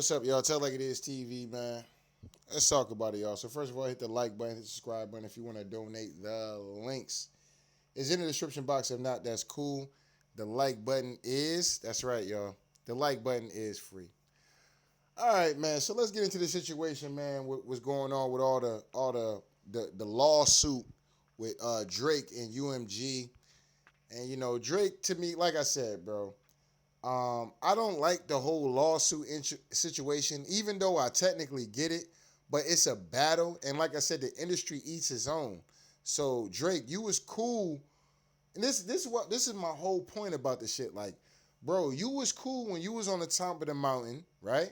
What's up, y'all? Tell Like It Is TV, man. Let's talk about it, y'all. So first of all, hit the like button, hit the subscribe button if you want to donate. The links is in the description box. If not, that's cool. The like button is, that's right, y'all. The like button is free. All right, man. So let's get into the situation, man. What's going on with all the lawsuit with Drake and UMG. And Drake, to me, like I said, bro, I don't like the whole lawsuit situation, even though I technically get it. But it's a battle, and like I said, the industry eats its own. So Drake, you was cool, and this is my whole point about the shit. Like, bro, you was cool when you was on the top of the mountain, right?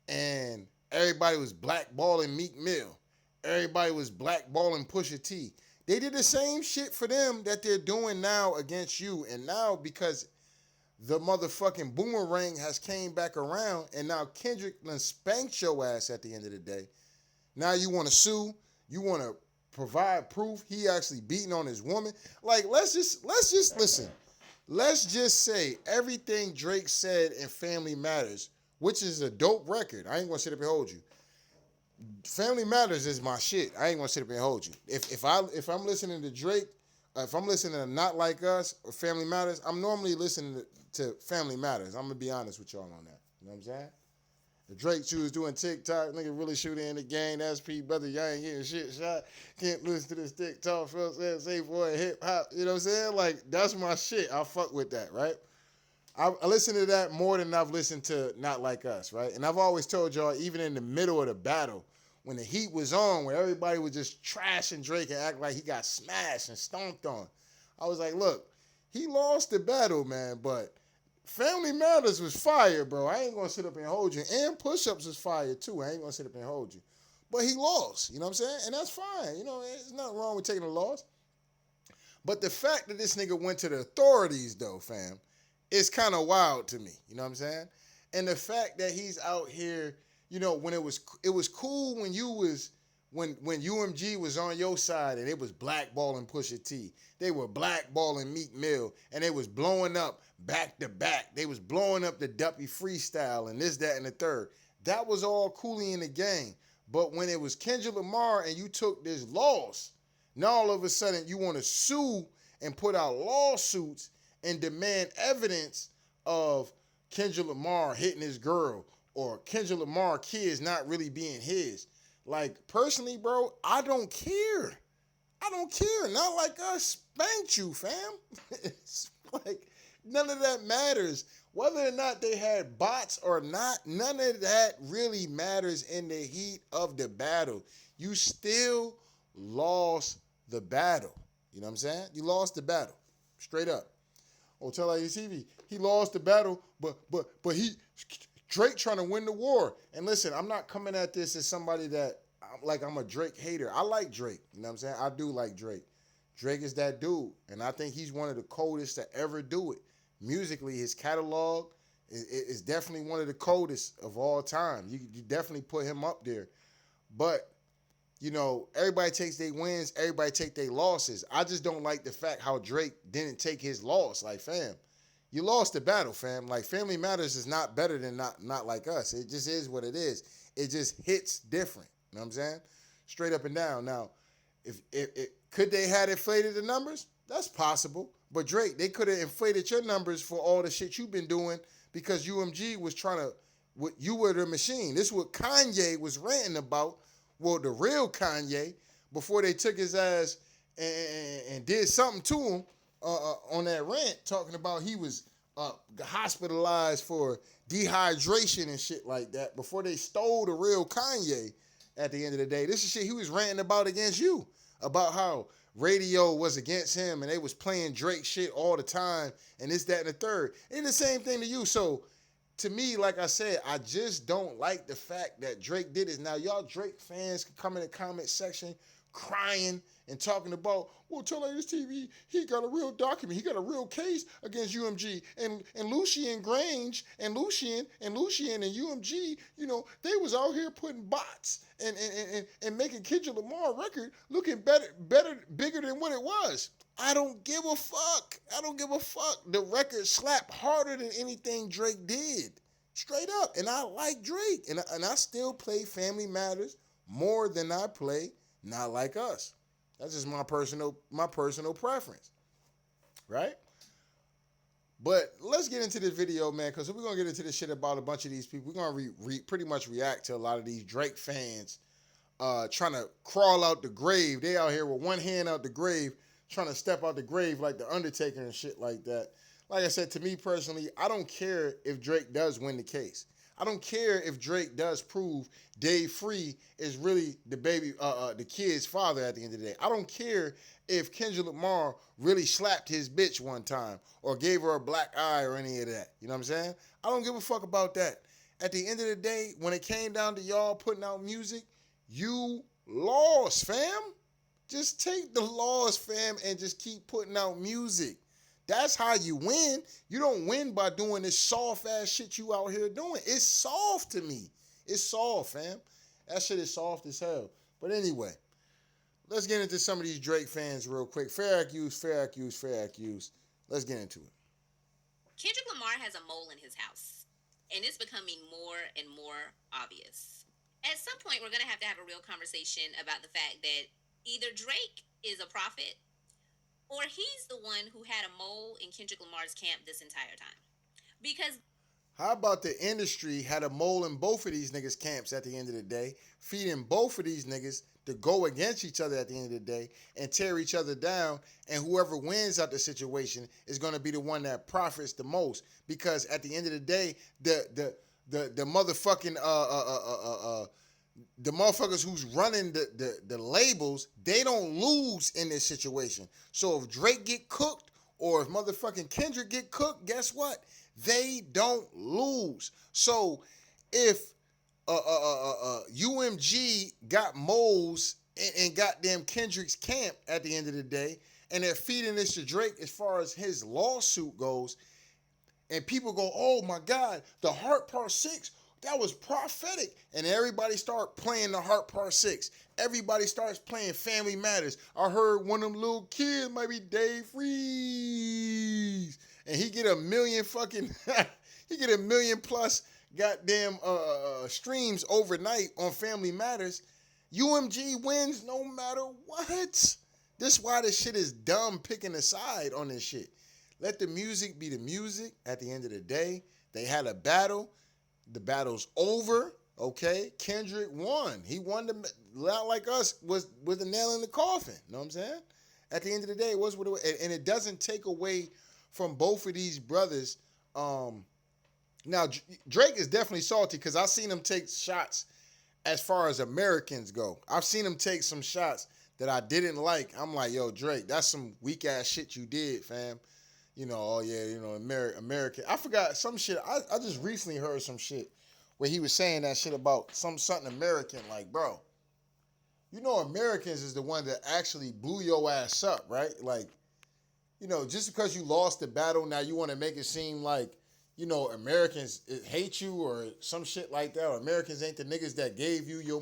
And everybody was blackballing Meek Mill. Everybody was blackballing Pusha T. They did the same shit for them that they're doing now against you, and now because the motherfucking boomerang has came back around, and now Kendrick done spanked your ass at the end of the day. Now you want to sue, you want to provide proof he actually beating on his woman. Like, let's just listen. Let's just say everything Drake said in Family Matters, which is a dope record. I ain't gonna sit up and hold you. Family Matters is my shit. I ain't gonna sit up and hold you. If I'm listening to Drake, if I'm listening to Not Like Us or Family Matters, I'm normally listening to Family Matters. I'm gonna be honest with y'all on that. You know what I'm saying? If Drake was doing TikTok, nigga really shooting in the game. That's P, brother. Y'all ain't getting shit shot. Can't listen to this TikTok. Feel safe for hip hop. You know what I'm saying? Like, that's my shit. I fuck with that, right? I listen to that more than I've listened to Not Like Us, right? And I've always told y'all, even in the middle of the battle, when the heat was on, where everybody was just trashing Drake and act like he got smashed and stomped on, I was like, look, he lost the battle, man, but Family Matters was fire, bro. I ain't gonna sit up and hold you. And Push-Ups was fire, too. I ain't gonna sit up and hold you. But he lost, you know what I'm saying? And that's fine. There's nothing wrong with taking a loss. But the fact that this nigga went to the authorities, though, fam, is kind of wild to me. You know what I'm saying? And the fact that he's out here, when it was cool when you was when UMG was on your side and it was blackballing Pusha T. They were blackballing Meek Mill and they was blowing up back to back. They was blowing up the Duppy freestyle and this, that, and the third. That was all coolly in the game. But when it was Kendrick Lamar and you took this loss, now all of a sudden you want to sue and put out lawsuits and demand evidence of Kendrick Lamar hitting his girl or Kendrick Lamar kids not really being his. Like, personally, bro, I don't care. I don't care. Not Like Us spanked you, fam. It's like, none of that matters. Whether or not they had bots or not, none of that really matters in the heat of the battle. You still lost the battle. You know what I'm saying? You lost the battle. Straight up. Oh, tell TV, he lost the battle, but Drake trying to win the war. And listen, I'm not coming at this as somebody that I'm a Drake hater. I like Drake. You know what I'm saying? I do like Drake. Drake is that dude, and I think he's one of the coldest to ever do it. Musically, his catalog is definitely one of the coldest of all time. You definitely put him up there. But everybody takes their wins, everybody take their losses. I just don't like the fact how Drake didn't take his loss. Like, fam, you lost the battle, fam. Like, Family Matters is not better than not Like Us. It just is what it is. It just hits different. You know what I'm saying? Straight up and down. Now, if could they had inflated the numbers? That's possible. But Drake, they could have inflated your numbers for all the shit you've been doing because UMG was trying to, you were the machine. This is what Kanye was ranting about. Well, the real Kanye, before they took his ass and did something to him on that rant, talking about he was hospitalized for dehydration and shit like that, before they stole the real Kanye at the end of the day. This is shit he was ranting about against you, about how radio was against him and they was playing Drake shit all the time and this, that, and the third. And the same thing to you. So, to me, like I said, I just don't like the fact that Drake did it. Now, y'all Drake fans can come in the comment section crying and talking about, well, tell this TV, he got a real document. He got a real case against UMG. And Lucien Grange and Lucien and UMG, they was out here putting bots and making Kendrick Lamar record looking bigger than what it was. I don't give a fuck. I don't give a fuck. The record slapped harder than anything Drake did. Straight up. And I like Drake. And I still play Family Matters more than I play Not Like Us. That's just my personal preference. Right? But let's get into this video, man, because we're gonna get into this shit about a bunch of these people. We're gonna pretty much react to a lot of these Drake fans trying to crawl out the grave. They out here with one hand out the grave, trying to step out the grave like the Undertaker and shit like that. Like I said, to me personally, I don't care if Drake does win the case. I don't care if Drake does prove Dave Free is really the kid's father at the end of the day. I don't care if Kendrick Lamar really slapped his bitch one time or gave her a black eye or any of that. You know what I'm saying? I don't give a fuck about that. At the end of the day, when it came down to y'all putting out music, you lost, fam. Just take the loss, fam, and just keep putting out music. That's how you win. You don't win by doing this soft ass shit you out here doing. It's soft to me. It's soft, fam. That shit is soft as hell. But anyway, let's get into some of these Drake fans real quick. Fair accused, fair accused, fair accused. Let's get into it. Kendrick Lamar has a mole in his house, and it's becoming more and more obvious. At some point, we're going to have a real conversation about the fact that either Drake is a prophet or he's the one who had a mole in Kendrick Lamar's camp this entire time. Because how about the industry had a mole in both of these niggas' camps at the end of the day, feeding both of these niggas to go against each other at the end of the day and tear each other down, and whoever wins out the situation is going to be the one that profits the most, because at the end of the day, the motherfucking the motherfuckers who's running the labels, they don't lose in this situation. So if Drake get cooked or if motherfucking Kendrick get cooked, guess what? They don't lose. So if UMG got moles in goddamn Kendrick's camp at the end of the day, and they're feeding this to Drake as far as his lawsuit goes, and people go, oh my God, the Heart Part 6, that was prophetic. And everybody start playing the Heart Part 6. Everybody starts playing Family Matters. I heard one of them little kids might be Dave Freeze. And he get a million fucking, he get a million plus goddamn streams overnight on Family Matters. UMG wins no matter what. This is why this shit is dumb picking a side on this shit. Let the music be the music. At the end of the day, they had a battle. The battle's over. Okay, Kendrick won. He won the Not Like Us was the nail in the coffin. You know what I'm saying? At the end of the day, it was what it was, and it doesn't take away from both of these brothers. Now Drake is definitely salty because I've seen him take shots as far as Americans go. I've seen him take some shots that I didn't like. I'm like, yo, Drake, that's some weak ass shit you did, fam. You know, oh yeah, you know, American. I forgot some shit. I just recently heard some shit where he was saying that shit about something American. Like, bro, you know, Americans is the one that actually blew your ass up, right? Like, you know, just because you lost the battle, now you want to make it seem like, you know, Americans hate you or some shit like that, or Americans ain't the niggas that gave you your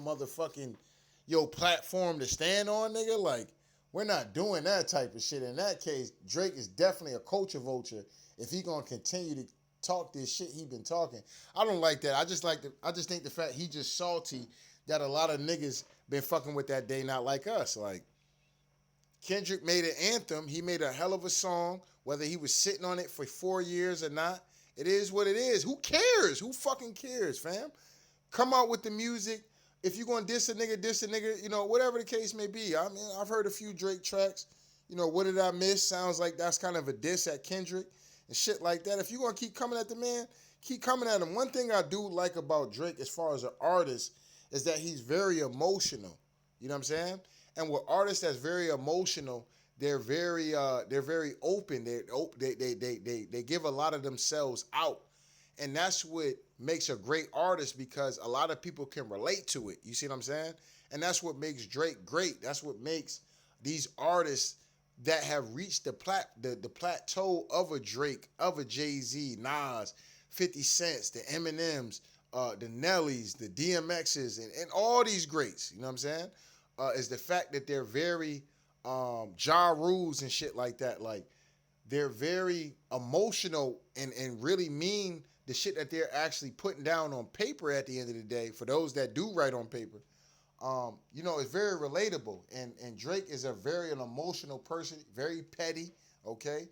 platform to stand on, nigga. Like, we're not doing that type of shit. In that case, Drake is definitely a culture vulture if he gonna continue to talk this shit he been talking. I don't like that. I just think the fact he just salty that a lot of niggas been fucking with that Day Not Like Us. Like, Kendrick made an anthem. He made a hell of a song, whether he was sitting on it for 4 years or not. It is what it is. Who cares? Who fucking cares, fam? Come out with the music. If you're going to diss a nigga, you know, whatever the case may be. I mean, I've heard a few Drake tracks. You know, What Did I Miss? Sounds like that's kind of a diss at Kendrick and shit like that. If you're going to keep coming at the man, keep coming at him. One thing I do like about Drake as far as an artist is that he's very emotional. You know what I'm saying? And with artists that's very emotional, they're very open. They give a lot of themselves out. And that's what makes a great artist, because a lot of people can relate to it. You see what I'm saying? And that's what makes Drake great. That's what makes these artists that have reached the plateau of a Drake, of a Jay-Z, Nas, 50 Cents, the Eminems, the Nellies, the DMXs, and all these greats, you know what I'm saying? Is the fact that they're very Ja Rules and shit like that. Like, they're very emotional and really mean the shit that they're actually putting down on paper at the end of the day, for those that do write on paper, it's very relatable. And Drake is a very an emotional person, very petty, okay?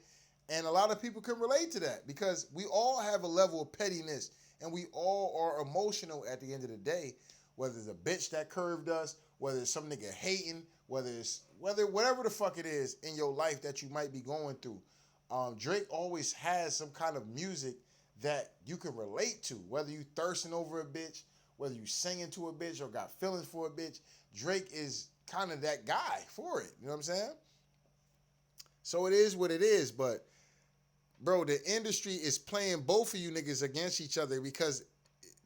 And a lot of people can relate to that because we all have a level of pettiness and we all are emotional at the end of the day, whether it's a bitch that curved us, whether it's some nigga hating, whether whatever the fuck it is in your life that you might be going through. Drake always has some kind of music that you can relate to, whether you thirsting over a bitch, whether you singing to a bitch or got feelings for a bitch. Drake is kind of that guy for it. You know what I'm saying? So it is what it is, but bro, the industry is playing both of you niggas against each other because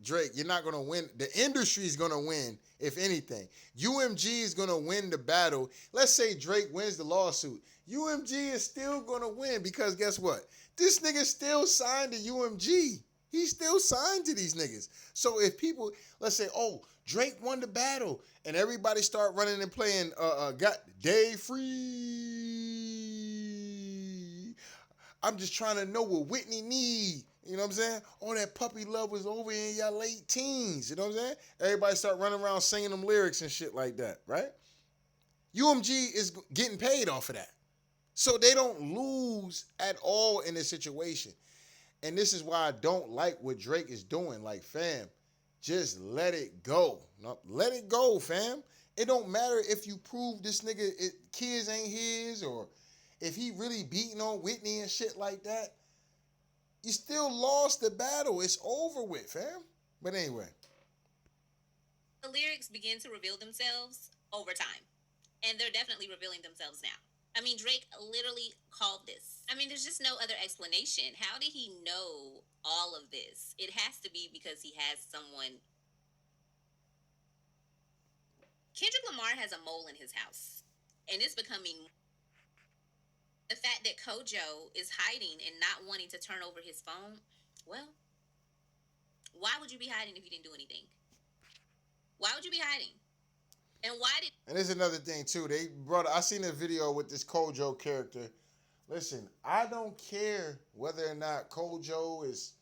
Drake, you're not gonna win. The industry is gonna win, if anything. UMG is gonna win the battle. Let's say Drake wins the lawsuit. UMG is still gonna win because guess what? This nigga still signed to UMG. He's still signed to these niggas. So if people, let's say, oh, Drake won the battle, and everybody start running and playing got Day Free. I'm just trying to know what Whitney need. You know what I'm saying? All that puppy love was over in your late teens. You know what I'm saying? Everybody start running around singing them lyrics and shit like that, right? UMG is getting paid off of that. So they don't lose at all in this situation. And this is why I don't like what Drake is doing. Like, fam, just let it go. No, let it go, fam. It don't matter if you prove this nigga kids ain't his or if he really beating on Whitney and shit like that. You still lost the battle. It's over with, fam. But anyway. The lyrics begin to reveal themselves over time. And they're definitely revealing themselves now. I mean, Drake literally called this. I mean, there's just no other explanation. How did he know all of this? It has to be because he has someone. Kendrick Lamar has a mole in his house. And it's becoming. The fact that Kojo is hiding and not wanting to turn over his phone, well, why would you be hiding if you didn't do anything? Why would you be hiding? And why did... And there's another thing, too. I seen a video with this Kojo character. Listen, I don't care whether or not Kojo is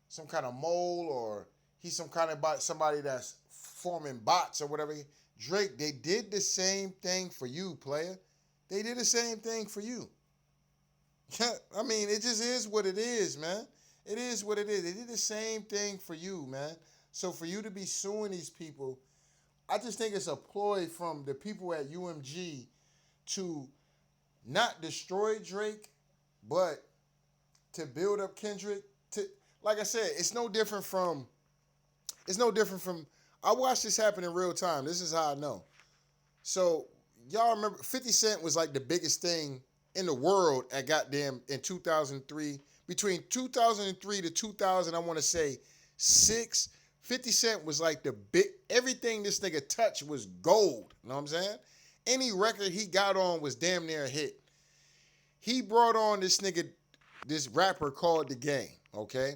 some kind of mole or he's some kind of somebody that's forming bots or whatever. Drake, they did the same thing for you, player. They did the same thing for you. I mean, it just is what it is, man. It is what it is. They did the same thing for you, man. So for you to be suing these people, I just think it's a ploy from the people at UMG to not destroy Drake, but to build up Kendrick. Like I said, it's no different from. I watched this happen in real time. This is how I know. So y'all remember 50 Cent was like the biggest thing in the world at goddamn in 2003. Between 2003 to 2000, I want to say 6, 50 Cent was like the big, everything this nigga touched was gold. You know what I'm saying? Any record he got on was damn near a hit. He brought on this rapper called The Game, okay?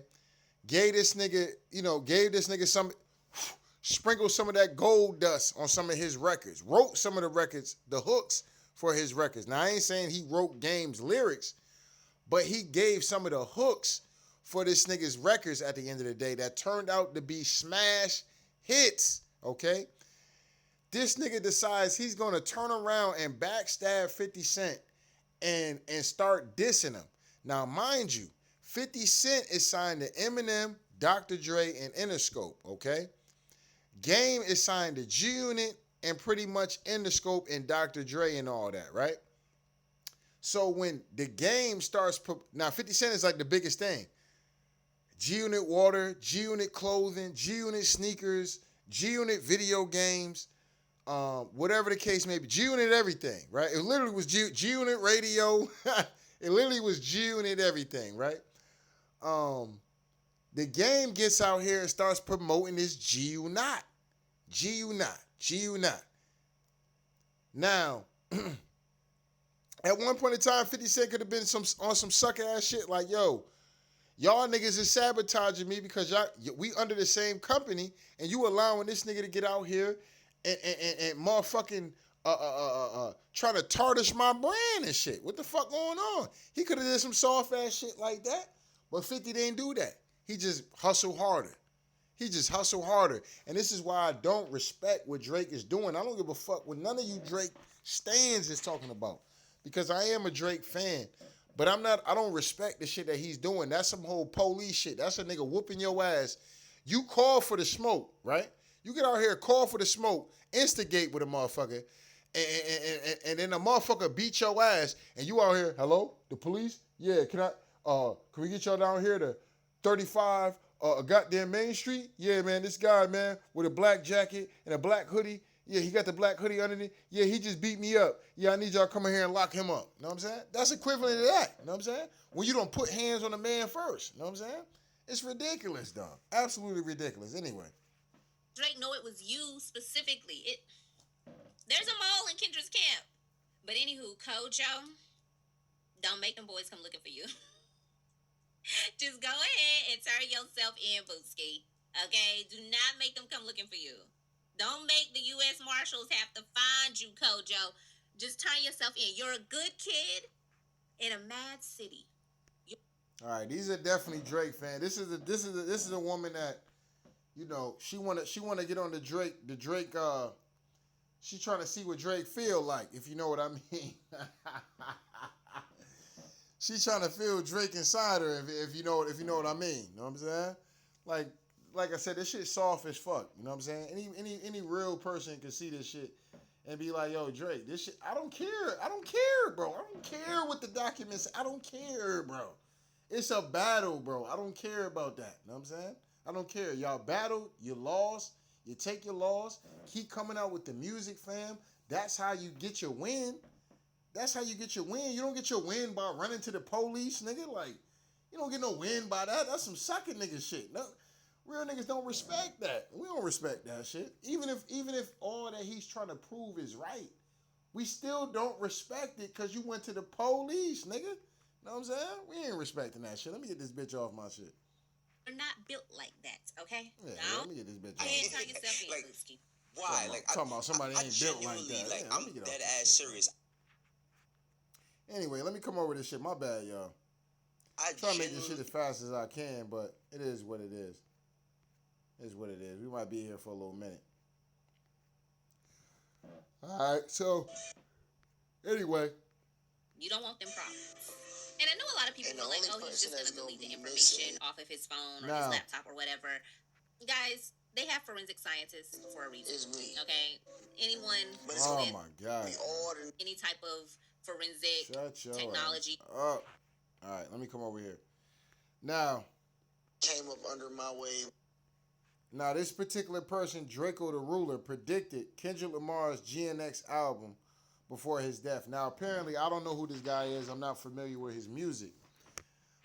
Gave this nigga some, sprinkled some of that gold dust on some of his records, wrote some of the records, the hooks for his records. Now, I ain't saying he wrote Game's lyrics, but he gave some of the hooks for this nigga's records at the end of the day that turned out to be smash hits, okay? This nigga decides he's going to turn around and backstab 50 Cent and start dissing him. Now, mind you, 50 Cent is signed to Eminem, Dr. Dre, and Interscope, okay? Game is signed to G-Unit and pretty much Interscope and Dr. Dre and all that, right? So when the Game starts, now 50 Cent is like the biggest thing. G-Unit water, G-Unit clothing, G-Unit sneakers, G-Unit video games, whatever the case may be. G-Unit everything, right? It literally was G-Unit radio. It literally was G-Unit everything, right? The Game gets out here and starts promoting this G-Unit. G-Unit. Now, at one point in time, 50 Cent could have been on some sucker ass shit like, yo, y'all niggas is sabotaging me because we under the same company and you allowing this nigga to get out here and motherfucking trying to tarnish my brand and shit. What the fuck going on? He could have did some soft ass shit like that, but 50 didn't do that. He just hustle harder. He just hustle harder. And this is why I don't respect what Drake is doing. I don't give a fuck what none of you Drake stands is talking about. Because I am a Drake fan. But I don't respect the shit that he's doing. That's some whole police shit. That's a nigga whooping your ass. You call for the smoke, right? You get out here, call for the smoke, instigate with a motherfucker, and then the motherfucker beat your ass, and you out here, hello, the police? Yeah, can we get y'all down here to 35 goddamn Main Street? Yeah, man, this guy, man, with a black jacket and a black hoodie. Yeah, he got the black hoodie underneath. Yeah, he just beat me up. Yeah, I need y'all to come in here and lock him up. You know what I'm saying? That's equivalent to that. You know what I'm saying? When you don't put hands on the man first. You know what I'm saying? It's ridiculous, dog. Absolutely ridiculous. Anyway. Drake know it was you specifically. There's a mole in Kendra's camp. But anywho, Kojo, don't make them boys come looking for you. Just go ahead and turn yourself in, Booski. Okay? Do not make them come looking for you. Don't make the U.S. Marshals have to find you, Kojo. Just turn yourself in. You're a good kid in a mad city. All right, these are definitely Drake fans. This is a woman that, she wanna get on the Drake. She trying to see what Drake feel like, if you know what I mean. She trying to feel Drake inside her, if you know what I mean. You know what I'm saying? Like like I said, this shit soft as fuck. You know what I'm saying? Any real person can see this shit and be like, yo, Drake, this shit, I don't care. I don't care, bro. I don't care what the documents, I don't care, bro. It's a battle, bro. I don't care about that. You know what I'm saying? I don't care. Y'all battled, you lost, you take your loss, keep coming out with the music, fam. That's how you get your win. That's how you get your win. You don't get your win by running to the police, nigga. Like, you don't get no win by that. That's some sucking nigga shit. No, real niggas don't respect that. We don't respect that shit. Even if all that he's trying to prove is right, we still don't respect it because you went to the police, nigga. Know what I'm saying? We ain't respecting that shit. Let me get this bitch off my shit. You're not built like that, okay? Yeah, no. let me get this bitch off. Can't turn yourself in, like, Lutsky. Why? Talking about somebody ain't built like that. Like, Yeah, I'm dead ass serious. Anyway, let me come over with this shit. My bad, y'all. I try to make this shit as fast as I can, but it is what it is. It is what it is. We might be here for a little minute. All right, so anyway. You don't want them problems. And I know a lot of people feel like, oh, he's just going to delete the information off of his phone or his laptop or whatever. Guys, they have forensic scientists for a reason. It's me. Okay? Anyone oh my God. Any type of forensic technology. All right, let me come over here. Now. Came up under my wave. Now, this particular person, Draco the Ruler, predicted Kendrick Lamar's GNX album before his death. Now, apparently, I don't know who this guy is. I'm not familiar with his music.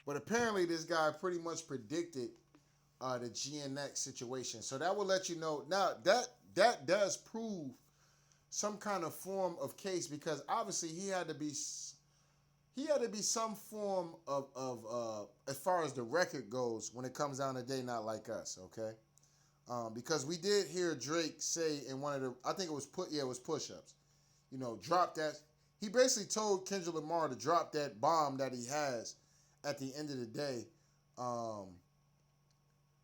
But apparently, this guy pretty much predicted the GNX situation. So that will let you know. Now, that does prove some kind of form of case because obviously he had to be some form of as far as the record goes when it comes down to They Not Like Us, okay? Because we did hear Drake say in one of the, I think it was Push-Ups, drop that. He basically told Kendrick Lamar to drop that bomb that he has at the end of the day,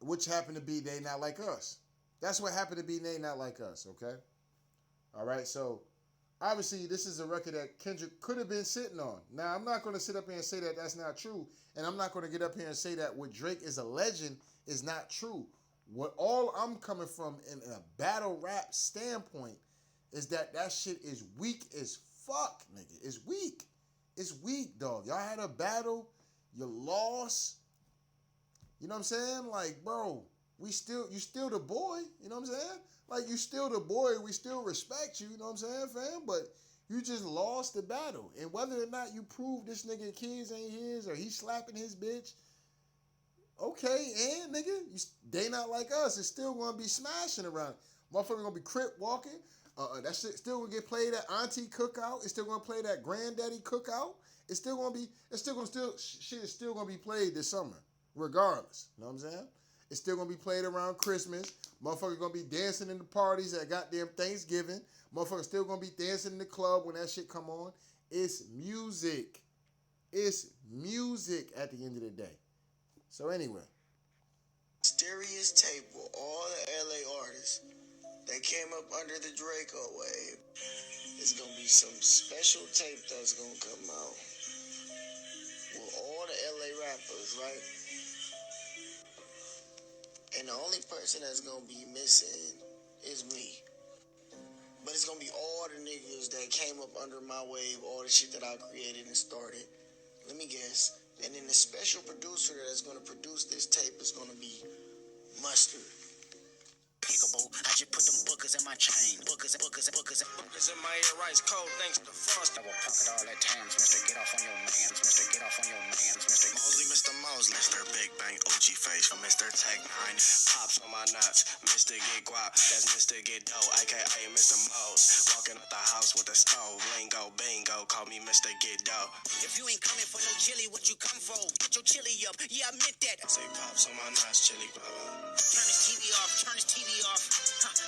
which happened to be They Not Like Us. That's what happened to be They Not Like Us, okay? All right, so obviously this is a record that Kendrick could have been sitting on. Now, I'm not going to sit up here and say that that's not true, and I'm not going to get up here and say that what Drake is alleging is not true. What all I'm coming from in a battle rap standpoint is that shit is weak as fuck, nigga. It's weak. It's weak, dog. Y'all had a battle, you lost. You know what I'm saying? Like, bro, you still the boy. You know what I'm saying? Like, you still the boy. We still respect you. You know what I'm saying, fam? But you just lost the battle. And whether or not you prove this nigga kids ain't his or he slapping his bitch, okay, and nigga, They Not Like Us. It's still gonna be smashing around. Motherfucker gonna be crip walking. That shit still gonna get played at Auntie Cookout. It's still gonna play that Granddaddy Cookout. Shit is still gonna be played this summer, regardless. You know what I'm saying? It's still gonna be played around Christmas. Motherfucker gonna be dancing in the parties at goddamn Thanksgiving. Motherfucker still gonna be dancing in the club when that shit come on. It's music. It's music at the end of the day. So anyway, mysterious tape with all the LA artists that came up under the Draco wave. It's gonna be some special tape that's gonna come out with all the LA rappers, right? And the only person that's gonna be missing is me. But it's gonna be all the niggas that came up under my wave, all the shit that I created and started. Let me guess. And then the special producer that's gonna produce this tape is gonna be Mustard. Unthinkable. I just put them bookers in my chain. Bookers in my ear, rice cold, thanks to Frost. Double pocket all that times, Mr. Get off on your mans, Mr. Get off on your mans, Mr. Mosley, Mr. Big Bang, OG face, Mr. Tech 9, pops on my nuts, Mr. Get Guap, that's Mr. Get Dough, aka Mr. Mose. Walking up the house with a stove, lingo, bingo, call me Mr. Get Dough. If you ain't coming for no chili, what you come for? Get your chili up, yeah, I meant that. Say pops on my nuts, chili, blah, blah. Turn his TV off, turn his TV off.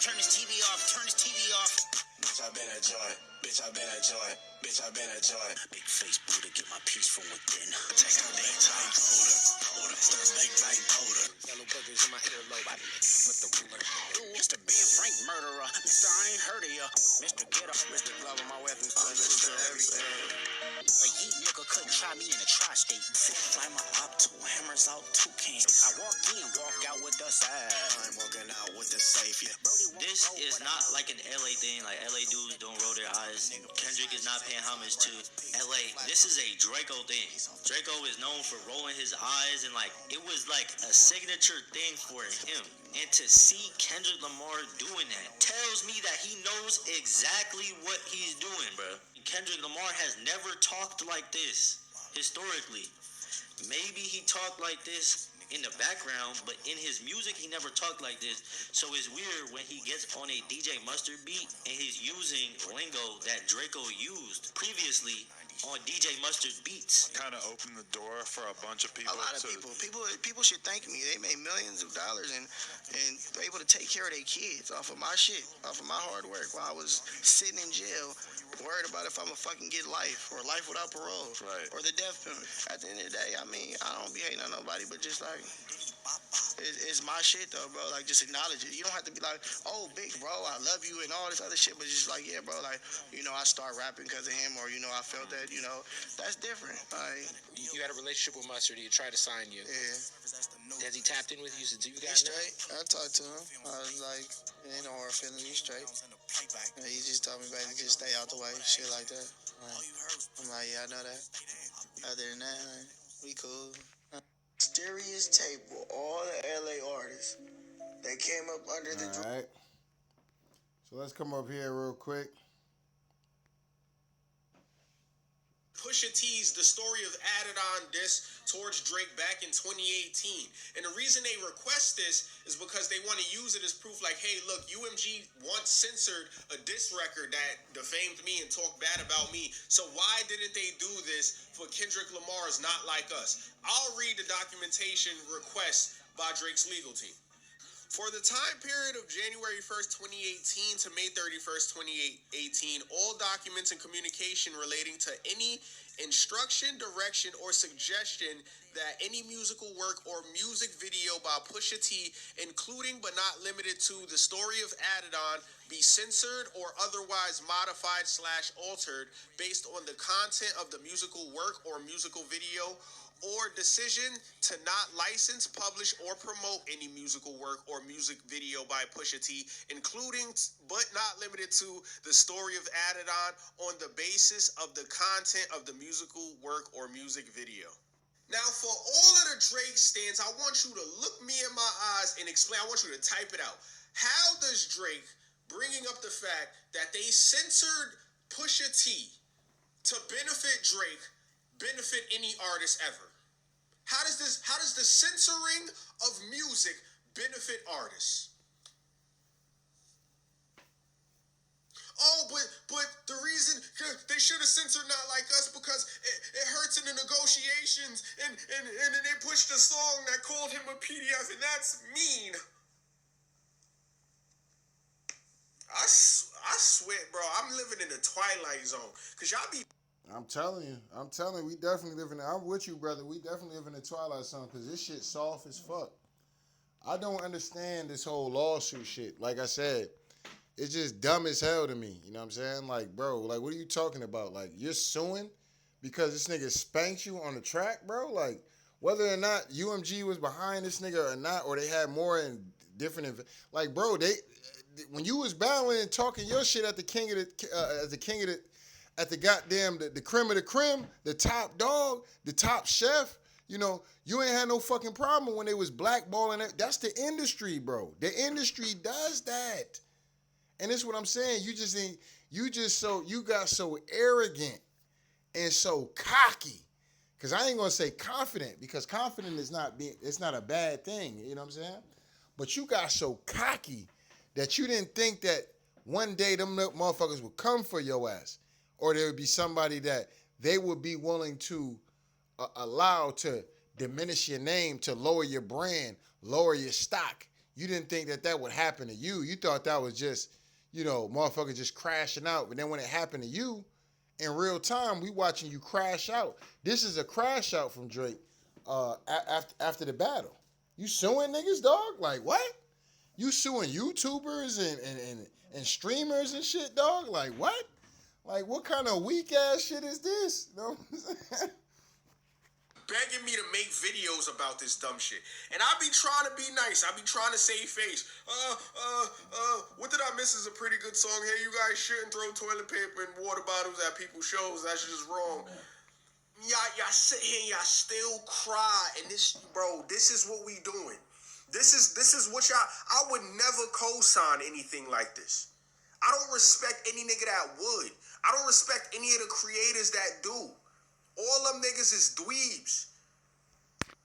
Turn his TV off, turn his TV off. Bitch, I been a joint. Bitch, I been a joint. Bitch, I been a joint. Big face Buddha, get my peace from within. Text the big time holder. Mr. Big Bang holder. Yellow boogers in my earlobe. I be with the ruler. Mr. Ben Frank murderer. Mr. I ain't heard of ya. Mr. Get off. Mr. Glove on my weapons. Mr. Everything. A yeet nigga couldn't try me in a tri-state. Fly my up two hammers out two cans. I walk in, walk out with the side. I'm walking out with the safe, yeah. This is not like an LA thing, like LA dudes don't roll their eyes. Kendrick is not paying homage to LA. This is a Draco thing. Draco is known for rolling his eyes, and like it was like a signature thing for him. And to see Kendrick Lamar doing that tells me that he knows exactly what he's doing, bro. Kendrick Lamar has never talked like this historically. Maybe he talked like this in the background, but in his music he never talked like this. So it's weird when he gets on a DJ Mustard beat and he's using lingo that Draco used previously on DJ Mustard beats. Kind of opened the door for a bunch of people. A lot of people should thank me. They made millions of dollars and they're able to take care of their kids off of my shit, off of my hard work while I was sitting in jail, worried about if I'm gonna fucking get life or life without parole, right, or the death penalty. At the end of the day, I mean, I don't be hating on nobody, but just like it's my shit though, bro. Like, just acknowledge it. You don't have to be like, oh, big bro, I love you and all this other shit, but just like, yeah, bro, like, you know, I start rapping because of him, or you know, I felt that, you know, that's different. Like, you had a relationship with Mustard. He tried to sign you. Yeah. Has he tapped in with you? Do you guys He's straight. I talked to him. I was like, it ain't no hard feelings. He's straight. And he just told me, baby, just stay out the way, shit like that. I'm like, yeah, I know that. Other than that, like, we cool. Mysterious tape with all the LA artists that came up under the. All right. So let's come up here real quick. Pusha T's The Story of Adidon diss towards Drake back in 2018. And the reason they request this is because they want to use it as proof, like, hey, look, UMG once censored a diss record that defamed me and talked bad about me. So why didn't they do this for Kendrick Lamar's Not Like Us? I'll read the documentation request by Drake's legal team. For the time period of January 1st, 2018 to May 31st, 2018, all documents and communication relating to any instruction, direction, or suggestion that any musical work or music video by Pusha T, including but not limited to The Story of Adidon, be censored or otherwise modified/altered based on the content of the musical work or musical video, or decision to not license, publish, or promote any musical work or music video by Pusha T, including but not limited to The Story of Adidon, on the basis of the content of the musical work or music video. Now, for all of the Drake stands, I want you to look me in my eyes and explain. I want you to type it out. How does Drake, bringing up the fact that they censored Pusha T to benefit Drake, benefit any artist ever? How does the censoring of music benefit artists? Oh, but the reason they should have censored Not Like Us because it hurts in the negotiations, and they pushed a song that called him a PDF, and that's mean. I swear, bro, I'm living in the Twilight Zone, because y'all be... I'm telling you, we definitely live in. I'm with you, brother. We definitely live in the Twilight Zone because this shit soft as fuck. I don't understand this whole lawsuit shit. Like I said, it's just dumb as hell to me. You know what I'm saying? Like, bro, like, what are you talking about? Like, you're suing because this nigga spanked you on the track, bro? Like, whether or not UMG was behind this nigga or not, or they had more and different, like, bro, they when you was battling and talking your shit at the king of the, as the king of the, at the goddamn the creme of the creme, the top dog, the top chef. You know, you ain't had no fucking problem when they was blackballing it. That's the industry, bro. The industry does that. And this is what I'm saying. You just ain't, you got so arrogant and so cocky. Cause I ain't gonna say confident, because confident is not being, it's not a bad thing, you know what I'm saying? But you got so cocky that you didn't think that one day them motherfuckers would come for your ass. Or there would be somebody that they would be willing to allow to diminish your name, to lower your brand, lower your stock. You didn't think that that would happen to you. You thought that was just, you know, motherfuckers just crashing out. But then when it happened to you, in real time, we watching you crash out. This is a crash out from Drake after the battle. You suing niggas, dog? Like, what? You suing YouTubers and streamers and shit, dog? Like, what? Like, what kind of weak ass shit is this? You know what I'm saying? Begging me to make videos about this dumb shit. And I be trying to be nice. I be trying to save face. What Did I Miss is a pretty good song. Hey, you guys shouldn't throw toilet paper and water bottles at people's shows. That's just wrong. Y'all sit here and y'all still cry. And this, bro, this is what we doing. This is what y'all, I would never co-sign anything like this. I don't respect any nigga that would. I don't respect any of the creators that do. All them niggas is dweebs.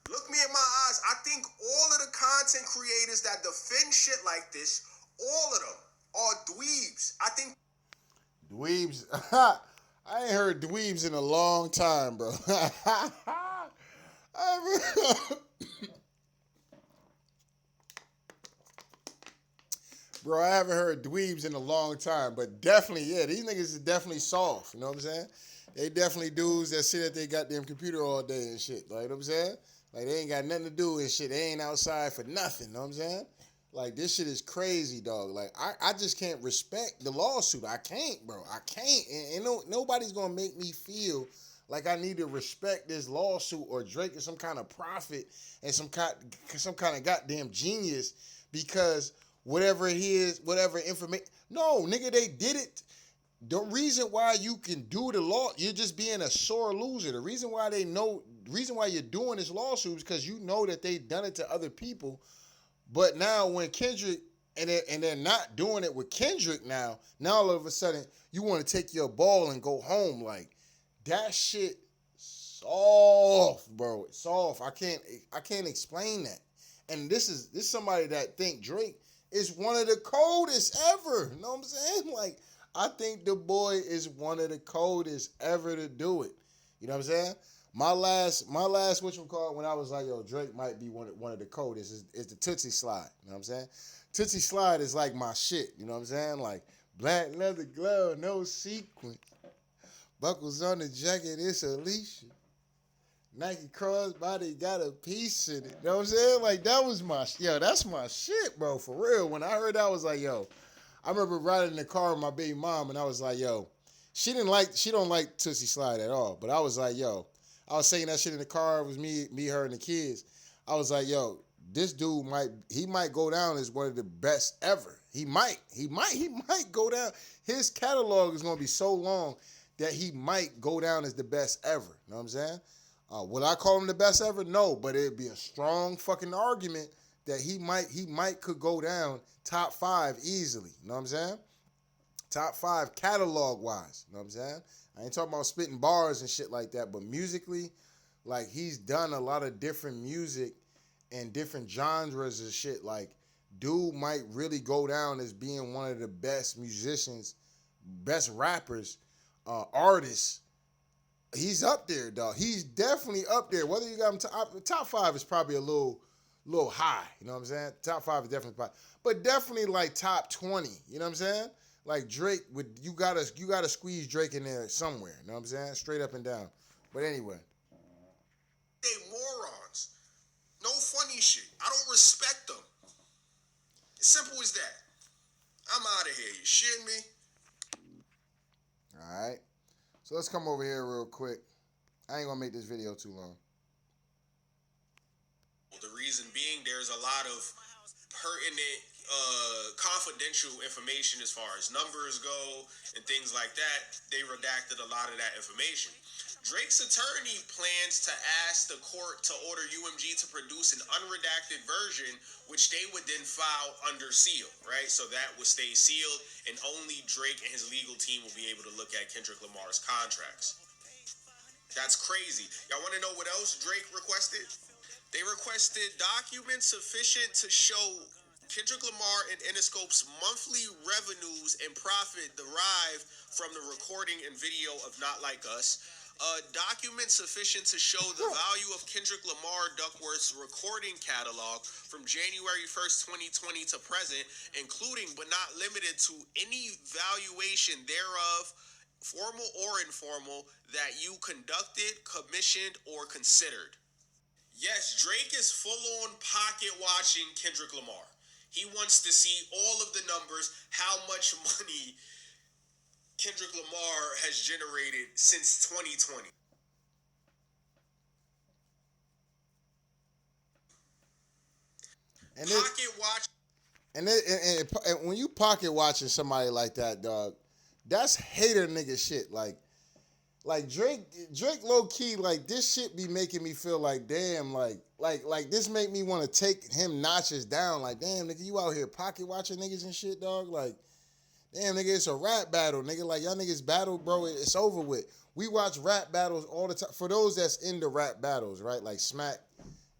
Look me in my eyes. I think all of the content creators that defend shit like this, all of them are dweebs. I think Dweebs. I ain't heard dweebs in a long time, bro. Bro, I haven't heard dweebs in a long time, but definitely, yeah, these niggas is definitely soft. You know what I'm saying? They definitely dudes that sit at their goddamn computer all day and shit. Like, you know what I'm saying? Like, they ain't got nothing to do and shit. They ain't outside for nothing. You know what I'm saying? Like, this shit is crazy, dog. Like, I just can't respect the lawsuit. I can't, bro. I can't. And nobody's going to make me feel like I need to respect this lawsuit or Drake is some kind of prophet and some kind of goddamn genius because whatever it is, whatever information. No, nigga, they did it. The reason why you can do the law, you're just being a sore loser. The reason why you're doing this lawsuit is because you know that they done it to other people. But now when Kendrick, and they're not doing it with Kendrick now all of a sudden you want to take your ball and go home. Like, that shit soft, bro. It's soft. I can't explain that. And this is somebody that think Drake is one of the coldest ever. You know what I'm saying? Like, I think the boy is one of the coldest ever to do it. You know what I'm saying? My last whatchamacallit, when I was like, yo, Drake might be one of the coldest, is the Tootsie Slide. You know what I'm saying? Tootsie Slide is like my shit. You know what I'm saying? Like, black leather glove, no sequin. Buckles on the jacket, it's Alicia. Nike crossbody got a piece in it. You know what I'm saying? Like, that was that's my shit, bro, for real. When I heard that, I was like, yo, I remember riding in the car with my baby mom, and I was like, yo, she don't like Tootsie Slide at all. But I was like, yo, I was saying that shit in the car. It was me, her, and the kids. I was like, yo, this dude might go down as one of the best ever. He might go down. His catalog is gonna be so long that he might go down as the best ever. You know what I'm saying? Would I call him the best ever? No, but it'd be a strong fucking argument that he could go down top 5 easily. You know what I'm saying? Top 5 catalog wise. You know what I'm saying? I ain't talking about spitting bars and shit like that, but musically, like, he's done a lot of different music and different genres and shit. Like, dude might really go down as being one of the best musicians, best rappers, artists. He's up there, dog. He's definitely up there. Whether you got him top 5 is probably a little high. You know what I'm saying? Top 5 is definitely high, but definitely like top 20. You know what I'm saying? Like, Drake, you gotta squeeze Drake in there somewhere. You know what I'm saying? Straight up and down. But anyway, they morons. No funny shit. I don't respect them. Simple as that. I'm out of here. You shitting me? All right. So let's come over here real quick. I ain't gonna make this video too long. The reason being, there's a lot of pertinent, confidential information as far as numbers go and things like that. They redacted a lot of that information. Drake's attorney plans to ask the court to order UMG to produce an unredacted version, which they would then file under seal, right? So that would stay sealed, and only Drake and his legal team will be able to look at Kendrick Lamar's contracts. That's crazy. Y'all want to know what else Drake requested? They requested documents sufficient to show Kendrick Lamar and Interscope's monthly revenues and profit derived from the recording and video of Not Like Us. Documents sufficient to show the value of Kendrick Lamar Duckworth's recording catalog from January 1st, 2020 to present, including but not limited to any valuation thereof, formal or informal, that you conducted, commissioned, or considered. Yes, Drake is full on pocket watching Kendrick Lamar. He wants to see all of the numbers, how much money Kendrick Lamar has generated since 2020. And Pocket watch. and when you pocket watching somebody like that, dog, that's hater nigga shit. Like Drake low key, like this shit be making me feel like damn, like this make me want to take him notches down. Like damn, nigga, you out here pocket watching niggas and shit, dog. Like damn, nigga, it's a rap battle, nigga. Like y'all niggas battle, bro. It's over with. We watch rap battles all the time. For those that's into rap battles, right? Like Smack,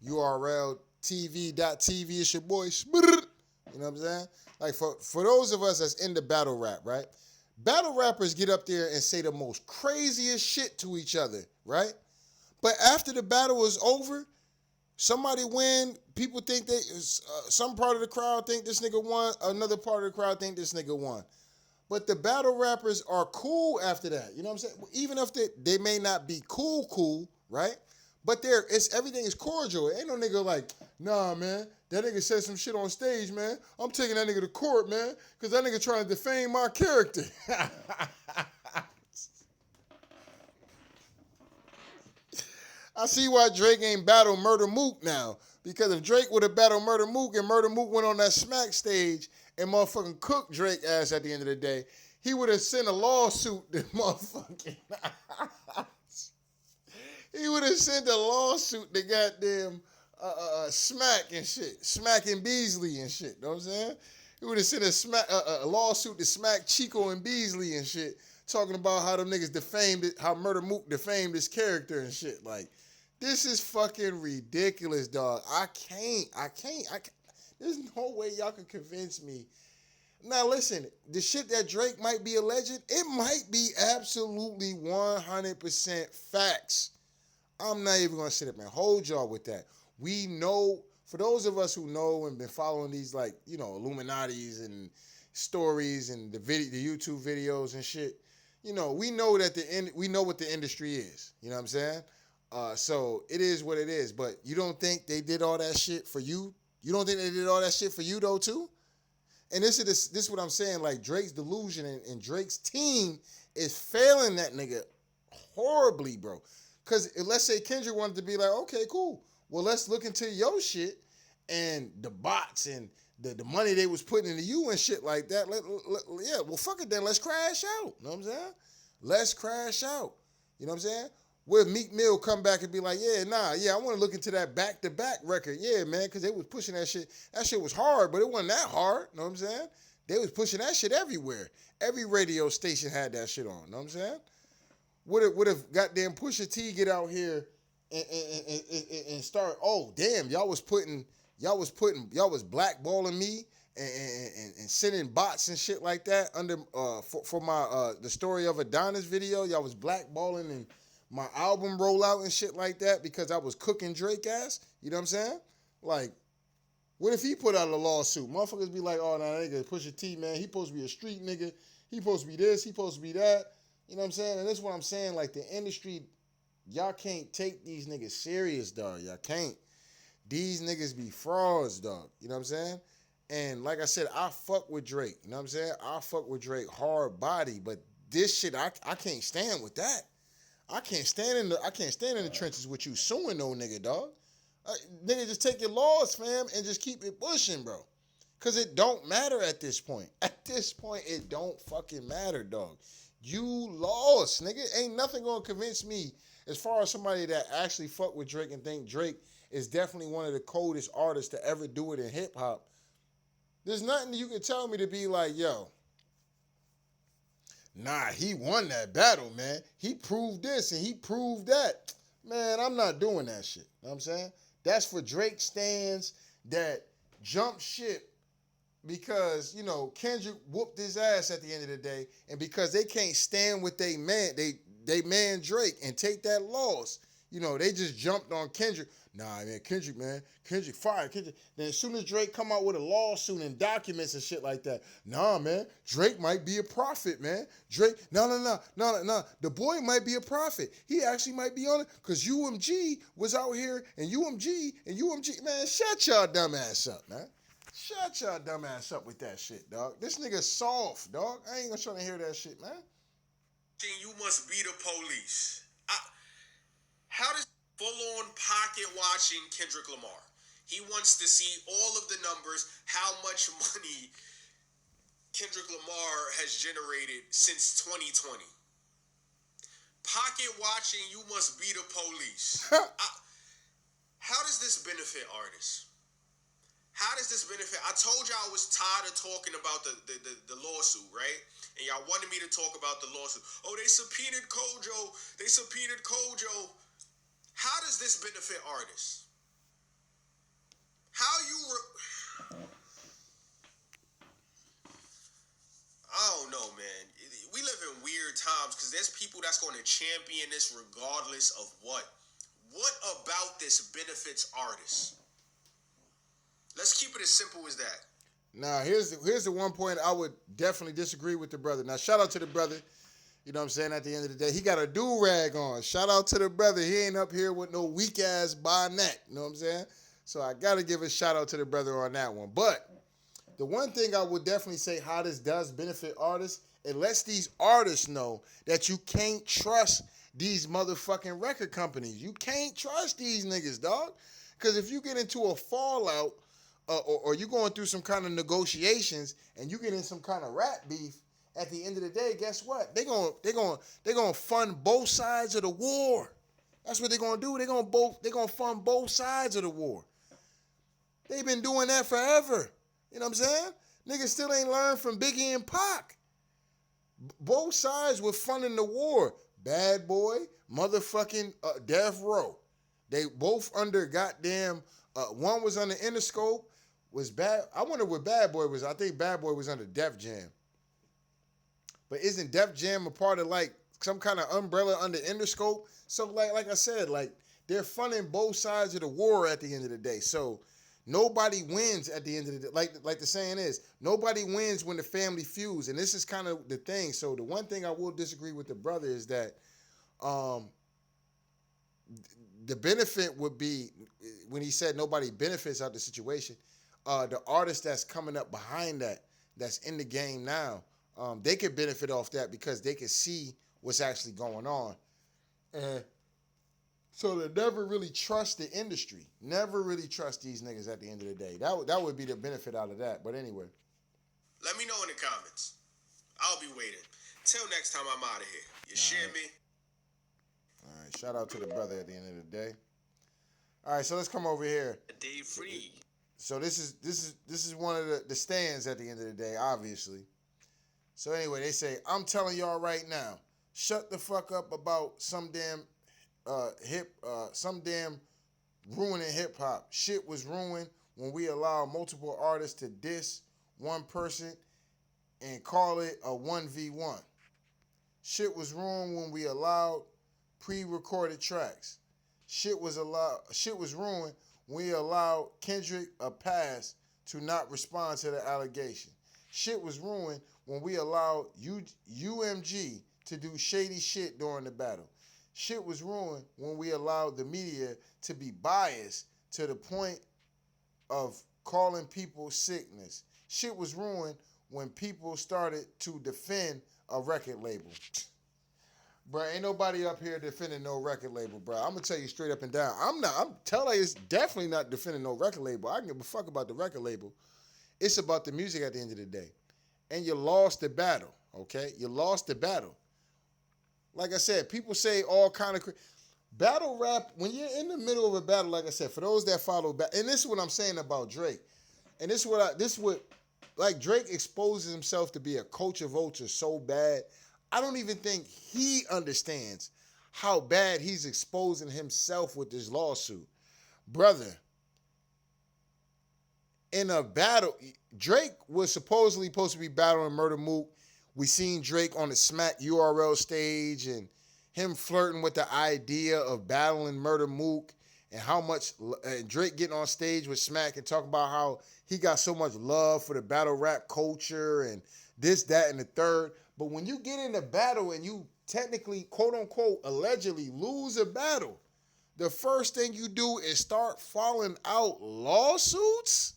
URL, TV.TV, it's your boy. You know what I'm saying? Like for those of us that's into battle rap, right? Battle rappers get up there and say the most craziest shit to each other, right? But after the battle is over, somebody win. People think some part of the crowd think this nigga won. Another part of the crowd think this nigga won. But the battle rappers are cool after that. You know what I'm saying? Even if they may not be cool, right? But everything is cordial. Ain't no nigga like, nah, man, that nigga said some shit on stage, man. I'm taking that nigga to court, man, because that nigga trying to defame my character. I see why Drake ain't battle Murder Mook now. Because if Drake would have battled Murder Mook and Murder Mook went on that Smack stage and motherfucking cooked Drake ass at the end of the day, he would have sent a lawsuit to motherfucking... He would have sent a lawsuit to goddamn Smack and shit. Smack and Beasley and shit. Know what I'm saying? He would have sent a lawsuit to Smack Chico and Beasley and shit, talking about how them niggas defamed it, how Murder Mook defamed his character and shit. Like, this is fucking ridiculous, dog. I can't. There's no way y'all can convince me. Now, listen, the shit that Drake might be alleged, it might be absolutely 100% facts. I'm not even going to sit up and hold y'all with that. We know, for those of us who know and been following these, like, you know, Illuminatis and stories and the YouTube videos and shit, you know, we know we know what the industry is. You know what I'm saying? So it is what it is. But you don't think they did all that shit for you? You don't think they did all that shit for you, though, too? And this is what I'm saying. Like, Drake's delusion and Drake's team is failing that nigga horribly, bro. Because let's say Kendrick wanted to be like, okay, cool. Well, let's look into your shit and the bots and the money they was putting into you and shit like that. Yeah, well, fuck it then. Let's crash out. You know what I'm saying? Let's crash out. You know what I'm saying? Where Meek Mill come back and be like, I want to look into that back-to-back record. Yeah, man, because they was pushing that shit. That shit was hard, but it wasn't that hard. You know what I'm saying? They was pushing that shit everywhere. Every radio station had that shit on. You know what I'm saying? Would have goddamn Pusha T get out here and start, oh damn, y'all was blackballing me and sending bots and shit like that under for my the Story of Adonis video. Y'all was blackballing and my album rollout and shit like that because I was cooking Drake ass. You know what I'm saying? Like, what if he put out a lawsuit? Motherfuckers be like, oh, nah, nigga, Pusha T, man, he supposed to be a street nigga. He supposed to be this, he supposed to be that. You know what I'm saying? And this is what I'm saying. Like, the industry, y'all can't take these niggas serious, dog. Y'all can't. These niggas be frauds, dog. You know what I'm saying? And like I said, I fuck with Drake. You know what I'm saying? I fuck with Drake hard body, but this shit I can't stand with that. I can't stand in the trenches with you suing no nigga, dog. Nigga, just take your loss, fam, and just keep it pushing, bro. Cause it don't matter at this point. At this point, it don't fucking matter, dog. You lost, nigga. Ain't nothing gonna convince me, as far as somebody that actually fuck with Drake and think Drake is definitely one of the coldest artists to ever do it in hip hop. There's nothing you can tell me to be like, yo, nah, he won that battle, man. He proved this and he proved that. Man, I'm not doing that shit. You know what I'm saying? That's for Drake stands that jump ship because, you know, Kendrick whooped his ass at the end of the day, and because they can't stand with they man Drake and take that loss, you know, they just jumped on Kendrick. Nah, man, Kendrick fired. Kendrick. Then as soon as Drake come out with a lawsuit and documents and shit like that, nah, man, Drake might be a prophet, man. Drake, no. The boy might be a prophet. He actually might be on it because UMG was out here and UMG, man, shut y'all dumb ass up, man. Shut y'all dumb ass up with that shit, dog. This nigga soft, dog. I ain't gonna try to hear that shit, man. You must be the police. How does full-on pocket watching Kendrick Lamar? He wants to see all of the numbers, how much money Kendrick Lamar has generated since 2020. Pocket watching, you must be the police. How does this benefit artists? How does this benefit? I told y'all I was tired of talking about the lawsuit, right? And y'all wanted me to talk about the lawsuit. Oh, they subpoenaed Kojo. How does this benefit artists? I don't know, man. We live in weird times because there's people that's going to champion this regardless of what. What about this benefits artists? Let's keep it as simple as that. Now, here's the one point I would definitely disagree with the brother. Now, shout out to the brother. You know what I'm saying? At the end of the day, he got a do-rag on. Shout out to the brother. He ain't up here with no weak-ass bonnet. You know what I'm saying? So I got to give a shout out to the brother on that one. But the one thing I would definitely say how this does benefit artists, it lets these artists know that you can't trust these motherfucking record companies. You can't trust these niggas, dog. Because if you get into a fallout or you going through some kind of negotiations and you get in some kind of rap beef, at the end of the day, guess what? They're gonna fund both sides of the war. That's what they're gonna do. They're gonna fund both sides of the war. They've been doing that forever. You know what I'm saying? Niggas still ain't learned from Biggie and Pac. Both sides were funding the war. Bad Boy, motherfucking Death Row. They both under goddamn. One was under Interscope. Was bad. I wonder what Bad Boy was. I think Bad Boy was under Def Jam. But isn't Def Jam a part of like some kind of umbrella under Interscope? So like I said, like they're funding both sides of the war at the end of the day. So nobody wins at the end of the day. Like the saying is, nobody wins when the family feuds. And this is kind of the thing. So the one thing I will disagree with the brother is that the benefit would be when he said nobody benefits out of the situation. The artist that's coming up behind that, that's in the game now, they could benefit off that because they can see what's actually going on. And so they never really trust the industry. Never really trust these niggas at the end of the day. That would be the benefit out of that. But anyway. Let me know in the comments. I'll be waiting. Till next time, I'm out of here. You share me? All right. Shout out to the brother at the end of the day. All right. So let's come over here. Day free. So this is one of the stands at the end of the day, obviously. So anyway, they say, I'm telling y'all right now, shut the fuck up about some damn ruining hip hop. Shit was ruined when we allowed multiple artists to diss one person and call it a 1v1. Shit was ruined when we allowed pre-recorded tracks. Shit was ruined when we allowed Kendrick a pass to not respond to the allegation. Shit was ruined when we allowed UMG to do shady shit during the battle. Shit was ruined when we allowed the media to be biased to the point of calling people sickness. Shit was ruined when people started to defend a record label. Bro, ain't nobody up here defending no record label, bro. I'm gonna tell you straight up and down. I'm telling you, it's definitely not defending no record label. I can give a fuck about the record label. It's about the music at the end of the day. And you lost the battle, okay? You lost the battle. Like I said, people say all kind of battle rap. When you're in the middle of a battle, like I said, for those that follow back, and this is what I'm saying about Drake, and this is what like Drake exposes himself to be a culture vulture so bad. I don't even think he understands how bad he's exposing himself with this lawsuit, brother. In a battle, Drake was supposedly supposed to be battling Murder Mook. We seen Drake on the Smack URL stage and him flirting with the idea of battling Murder Mook and how much Drake getting on stage with Smack and talking about how he got so much love for the battle rap culture and this, that, and the third. But when you get in a battle and you technically, quote unquote, allegedly lose a battle, the first thing you do is start filing out lawsuits?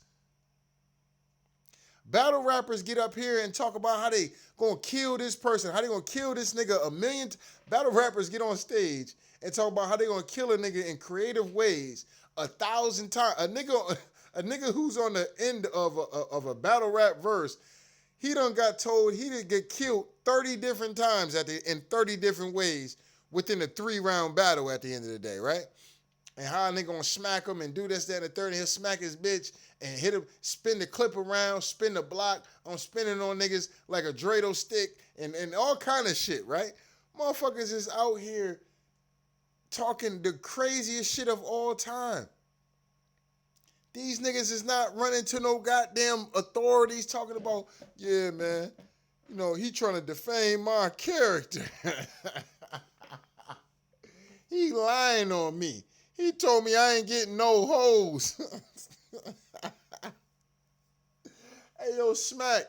Battle rappers get up here and talk about how they gonna kill this person, how they gonna kill this nigga a million. Battle rappers get on stage and talk about how they gonna kill a nigga in creative ways 1,000 times. A nigga who's on the end of a battle rap verse, he done got told he did get killed 30 different times in 30 different ways within a 3-round battle at the end of the day, right? And how a nigga gonna smack him and do this, that, and the third, and he'll smack his bitch and hit him, spin the clip around, spin the block. I'm spinning on niggas like a Drado stick and all kind of shit, right? Motherfuckers is out here talking the craziest shit of all time. These niggas is not running to no goddamn authorities talking about, yeah, man, you know, he trying to defame my character. He lying on me. He told me I ain't getting no hoes. Hey, yo, Smack,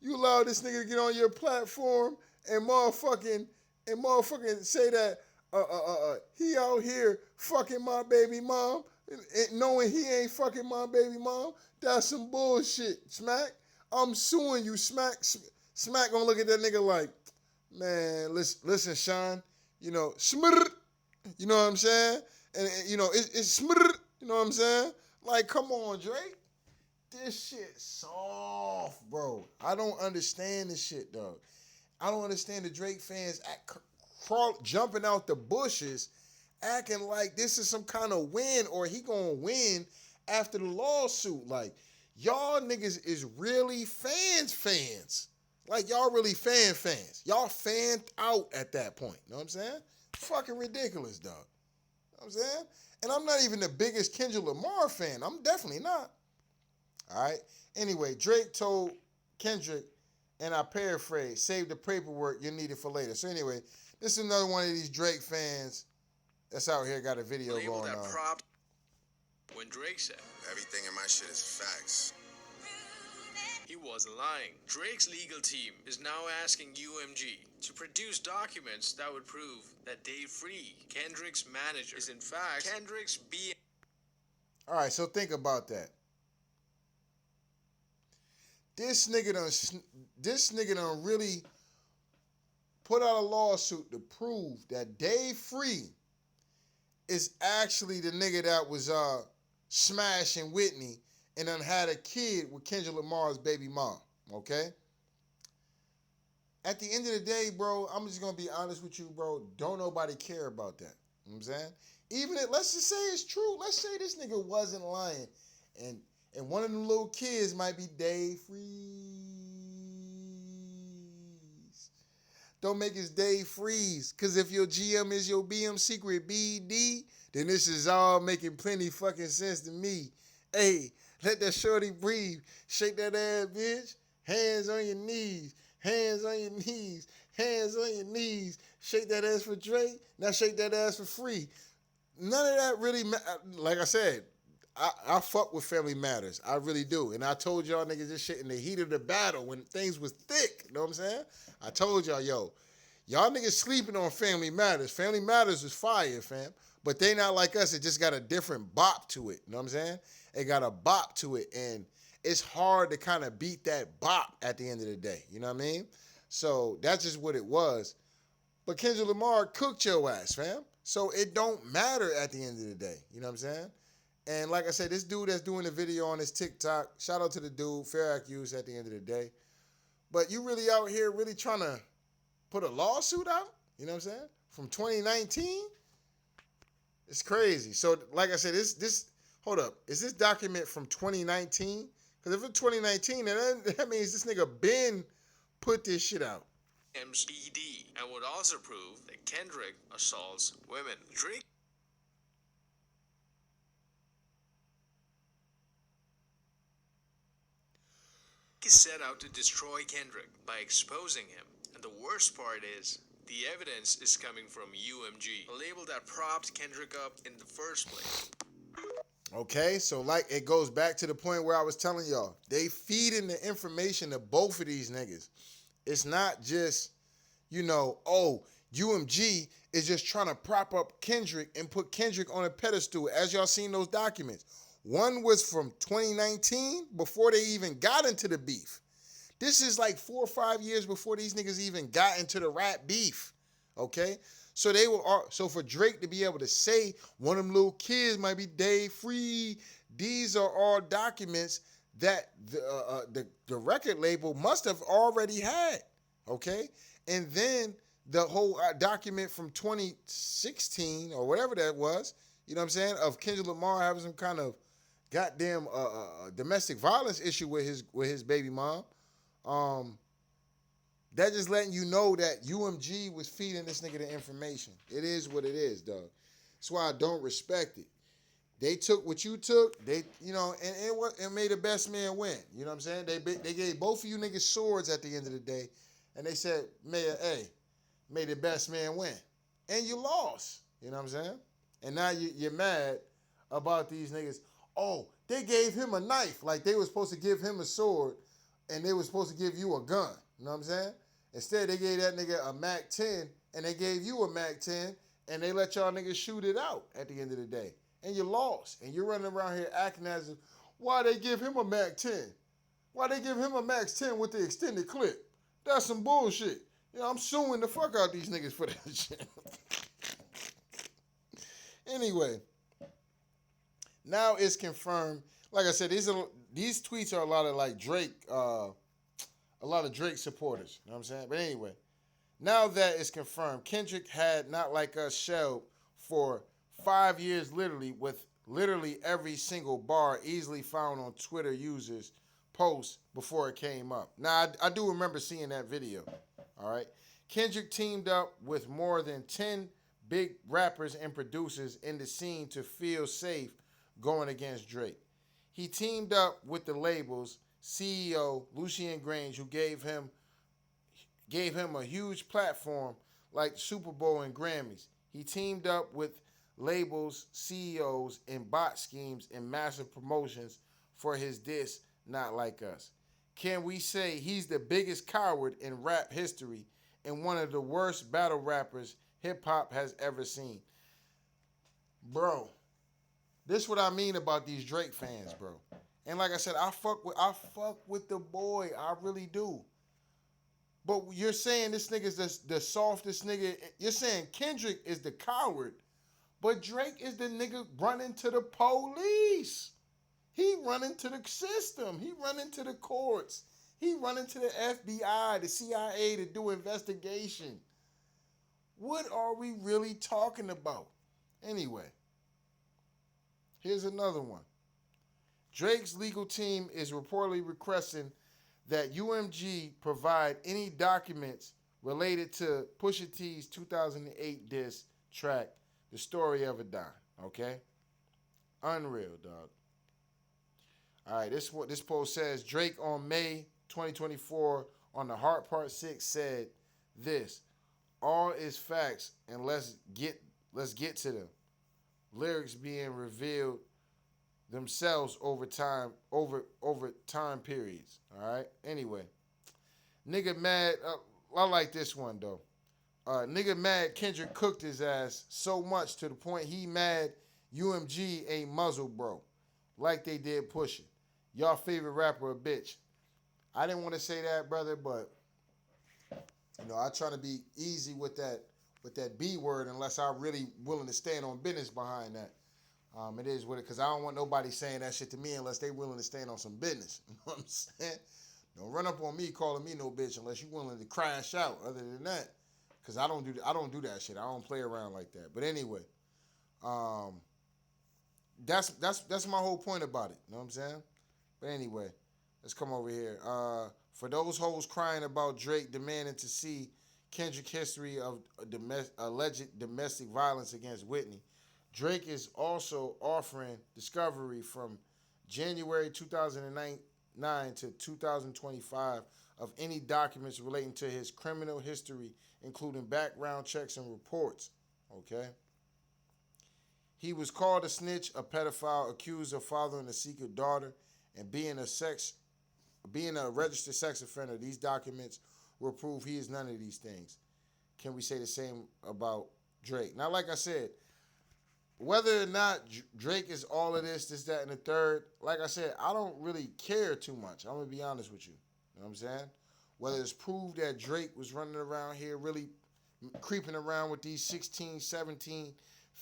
you allow this nigga to get on your platform and motherfucking say that he out here fucking my baby mom and knowing he ain't fucking my baby mom? That's some bullshit, Smack. I'm suing you, Smack. Smack gonna look at that nigga like, man, listen, Sean, you know, smrr, you know what I'm saying? And you know, it's smrr, you know what I'm saying? Like, come on, Drake. This shit soft, bro. I don't understand this shit, dog. I don't understand the Drake fans jumping out the bushes, acting like this is some kind of win or he gonna win after the lawsuit. Like, y'all niggas is really fans. Like, y'all really fans. Y'all fanned out at that point. You know what I'm saying? Fucking ridiculous, dog. You know what I'm saying? And I'm not even the biggest Kendrick Lamar fan. I'm definitely not. All right? Anyway, Drake told Kendrick, and I paraphrase, save the paperwork, you'll need it for later. So anyway, this is another one of these Drake fans that's out here got a video going on. When Drake said, everything in my shit is facts. He wasn't lying. Drake's legal team is now asking UMG to produce documents that would prove that Dave Free, Kendrick's manager, is in fact Kendrick's B. All right, so think about that. This nigga done really put out a lawsuit to prove that Dave Free is actually the nigga that was smashing Whitney and done had a kid with Kendrick Lamar's baby mom, okay? At the end of the day, bro, I'm just going to be honest with you, bro. Don't nobody care about that. You know what I'm saying? Even if, let's just say it's true. Let's say this nigga wasn't lying. And one of them little kids might be Dave Freeze. Don't make his Dave Freeze. Because if your GM is your BM secret BD, then this is all making plenty fucking sense to me. Hey, let that shorty breathe. Shake that ass, bitch. Hands on your knees. Hands on your knees. Hands on your knees. Shake that ass for Drake. Now shake that ass for Free. None of that really, like I said, I fuck with Family Matters. I really do. And I told y'all niggas this shit in the heat of the battle when things was thick. You know what I'm saying? I told y'all, yo, y'all niggas sleeping on Family Matters. Family Matters is fire, fam. But they not like us. It just got a different bop to it. You know what I'm saying? It got a bop to it, and it's hard to kind of beat that bop at the end of the day. You know what I mean? So that's just what it was. But Kendrick Lamar cooked your ass, fam. So it don't matter at the end of the day. You know what I'm saying? And like I said, this dude that's doing the video on his TikTok, shout out to the dude, fair accused at the end of the day. But you really out here really trying to put a lawsuit out? You know what I'm saying? From 2019? It's crazy. So like I said, this hold up. Is this document from 2019? Because if it's 2019, then that means this nigga Ben put this shit out. MCD and would also prove that Kendrick assaults women. Drake is set out to destroy Kendrick by exposing him. And the worst part is, the evidence is coming from UMG, a label that propped Kendrick up in the first place. Okay, so like it goes back to the point where I was telling y'all, they feeding the information to both of these niggas. It's not just, oh, UMG is just trying to prop up Kendrick and put Kendrick on a pedestal, as y'all seen those documents. One was from 2019, before they even got into the beef. This is like 4 or 5 years before these niggas even got into the rap beef. Okay? So so for Drake to be able to say one of them little kids might be day free, these are all documents that the record label must have already had. Okay? And then the whole document from 2016 or whatever that was, you know what I'm saying, of Kendrick Lamar having some kind of goddamn domestic violence issue with his baby mom. That just letting you know that UMG was feeding this nigga the information. It is what it is, dog. That's why I don't respect it. They took what you took, and it made the best man win. You know what I'm saying? They gave both of you niggas swords at the end of the day, and they said, may the best man win. And you lost. You know what I'm saying? And now you're mad about these niggas. Oh, they gave him a knife. Like they were supposed to give him a sword, and they were supposed to give you a gun. You know what I'm saying? Instead, they gave that nigga a Mac 10, and they gave you a Mac 10, and they let y'all niggas shoot it out at the end of the day. And you lost. And you're running around here acting as if, why they give him a Mac 10? Why they give him a Max 10 with the extended clip? That's some bullshit. I'm suing the fuck out these niggas for that shit. Anyway, now it's confirmed. Like I said, these tweets are a lot of like Drake, a lot of Drake supporters. You know what I'm saying? But anyway, now that it's confirmed, Kendrick had Not Like Us shelled for 5 years literally, with literally every single bar easily found on Twitter users' posts before it came up. Now, I do remember seeing that video. All right. Kendrick teamed up with more than 10 big rappers and producers in the scene to feel safe going against Drake. He teamed up with the label's CEO, Lucien Grange, who gave him a huge platform like Super Bowl and Grammys. He teamed up with labels, CEOs, and bot schemes and massive promotions for his diss, Not Like Us. Can we say he's the biggest coward in rap history and one of the worst battle rappers hip-hop has ever seen? Bro, this is what I mean about these Drake fans, bro. And like I said, I fuck with the boy. I really do. But you're saying this nigga's the softest nigga. You're saying Kendrick is the coward, but Drake is the nigga running to the police. He running to the system. He running to the courts. He running to the FBI, the CIA to do investigation. What are we really talking about? Anyway, here's another one. Drake's legal team is reportedly requesting that UMG provide any documents related to Pusha T's 2008 diss track, The Story of a Dime. Okay? Unreal, dog. All right, this post says Drake on May 2024 on the Heart Part 6 said this: all is facts and let's get to them. Lyrics being revealed themselves over time periods. All right. Anyway, nigga mad. I like this one though. Nigga mad Kendrick cooked his ass so much to the point he mad UMG ain't muzzle bro. Like they did Pusha. Y'all favorite rapper a bitch. I didn't want to say that, brother, but I try to be easy with that B word unless I'm really willing to stand on business behind that. It is what it because I don't want nobody saying that shit to me unless they willing to stand on some business. You know what I'm saying? Don't run up on me calling me no bitch unless you willing to crash out. Other than that, because I don't do that shit. I don't play around like that. But anyway, um, that's my whole point about it. You know what I'm saying? But anyway, let's come over here. For those hoes crying about Drake demanding to see Kendrick history of alleged domestic violence against Whitney, Drake is also offering discovery from January 2009 to 2025 of any documents relating to his criminal history, including background checks and reports. Okay. He was called a snitch, a pedophile, accused of fathering a secret daughter, and being a registered sex offender. These documents will prove he is none of these things. Can we say the same about Drake? Now, like I said, whether or not Drake is all of this, that, and the third, like I said, I don't really care too much. I'm going to be honest with you. You know what I'm saying? Whether it's proved that Drake was running around here really creeping around with these 16, 17,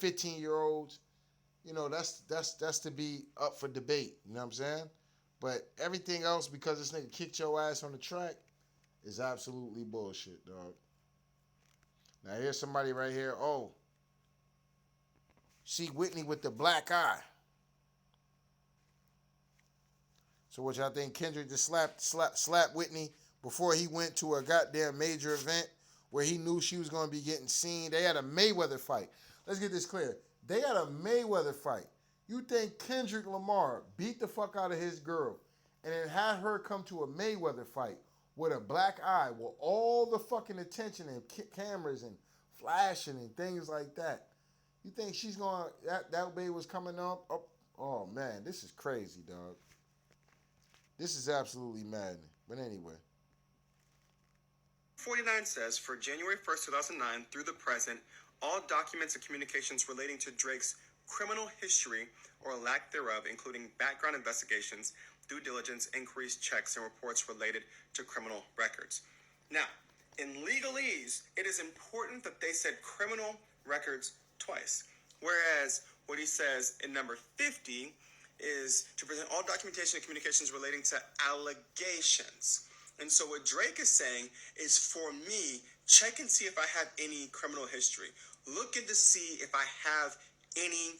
15-year olds, that's to be up for debate. You know what I'm saying? But everything else, because this nigga kicked your ass on the track, is absolutely bullshit, dog. Now here's somebody right here. Oh, see Whitney with the black eye. So what y'all think? Kendrick just slapped Whitney before he went to a goddamn major event where he knew she was going to be getting seen. They had a Mayweather fight. Let's get this clear. They had a Mayweather fight. You think Kendrick Lamar beat the fuck out of his girl and then had her come to a Mayweather fight with a black eye with all the fucking attention and cameras and flashing and things like that? You think she's going to, that baby was coming up? Oh man, this is crazy, dog. This is absolutely maddening. But anyway. 49 says for January 1st, 2009 through the present, all documents and communications relating to Drake's criminal history or lack thereof, including background investigations, due diligence, inquiries, checks, and reports related to criminal records. Now, in legalese, it is important that they said criminal records twice. Whereas what he says in number 50 is to present all documentation and communications relating to allegations. And so what Drake is saying is, for me, check and see if I have any criminal history. Look in to see if I have any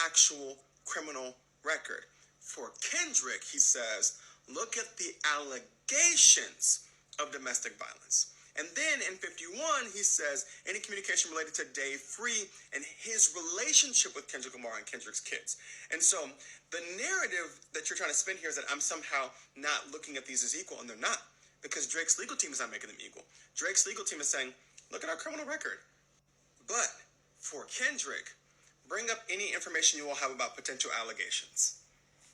actual criminal record. For Kendrick, he says, look at the allegations of domestic violence. And then in 51, he says, any communication related to Dave Free and his relationship with Kendrick Lamar and Kendrick's kids. And so the narrative that you're trying to spin here is that I'm somehow not looking at these as equal, and they're not. Because Drake's legal team is not making them equal. Drake's legal team is saying, look at our criminal record. But for Kendrick, bring up any information you will have about potential allegations.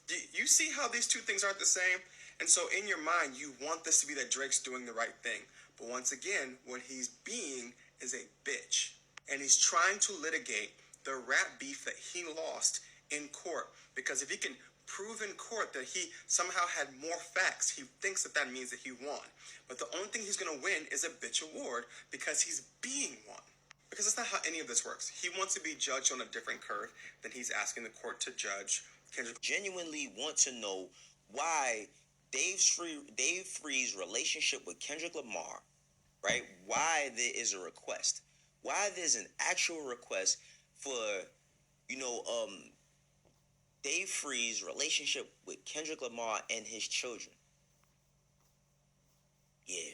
Do you see how these two things aren't the same? And so in your mind, you want this to be that Drake's doing the right thing. But once again, what he's being is a bitch. And he's trying to litigate the rap beef that he lost in court. Because if he can prove in court that he somehow had more facts, he thinks that that means that he won. But the only thing he's going to win is a bitch award because he's being one. Because that's not how any of this works. He wants to be judged on a different curve than he's asking the court to judge Kendrick. Genuinely want to know why Dave Free's relationship with Kendrick Lamar, right? Why there is a request. Why there's an actual request for, Dave Free's relationship with Kendrick Lamar and his children. Yeah,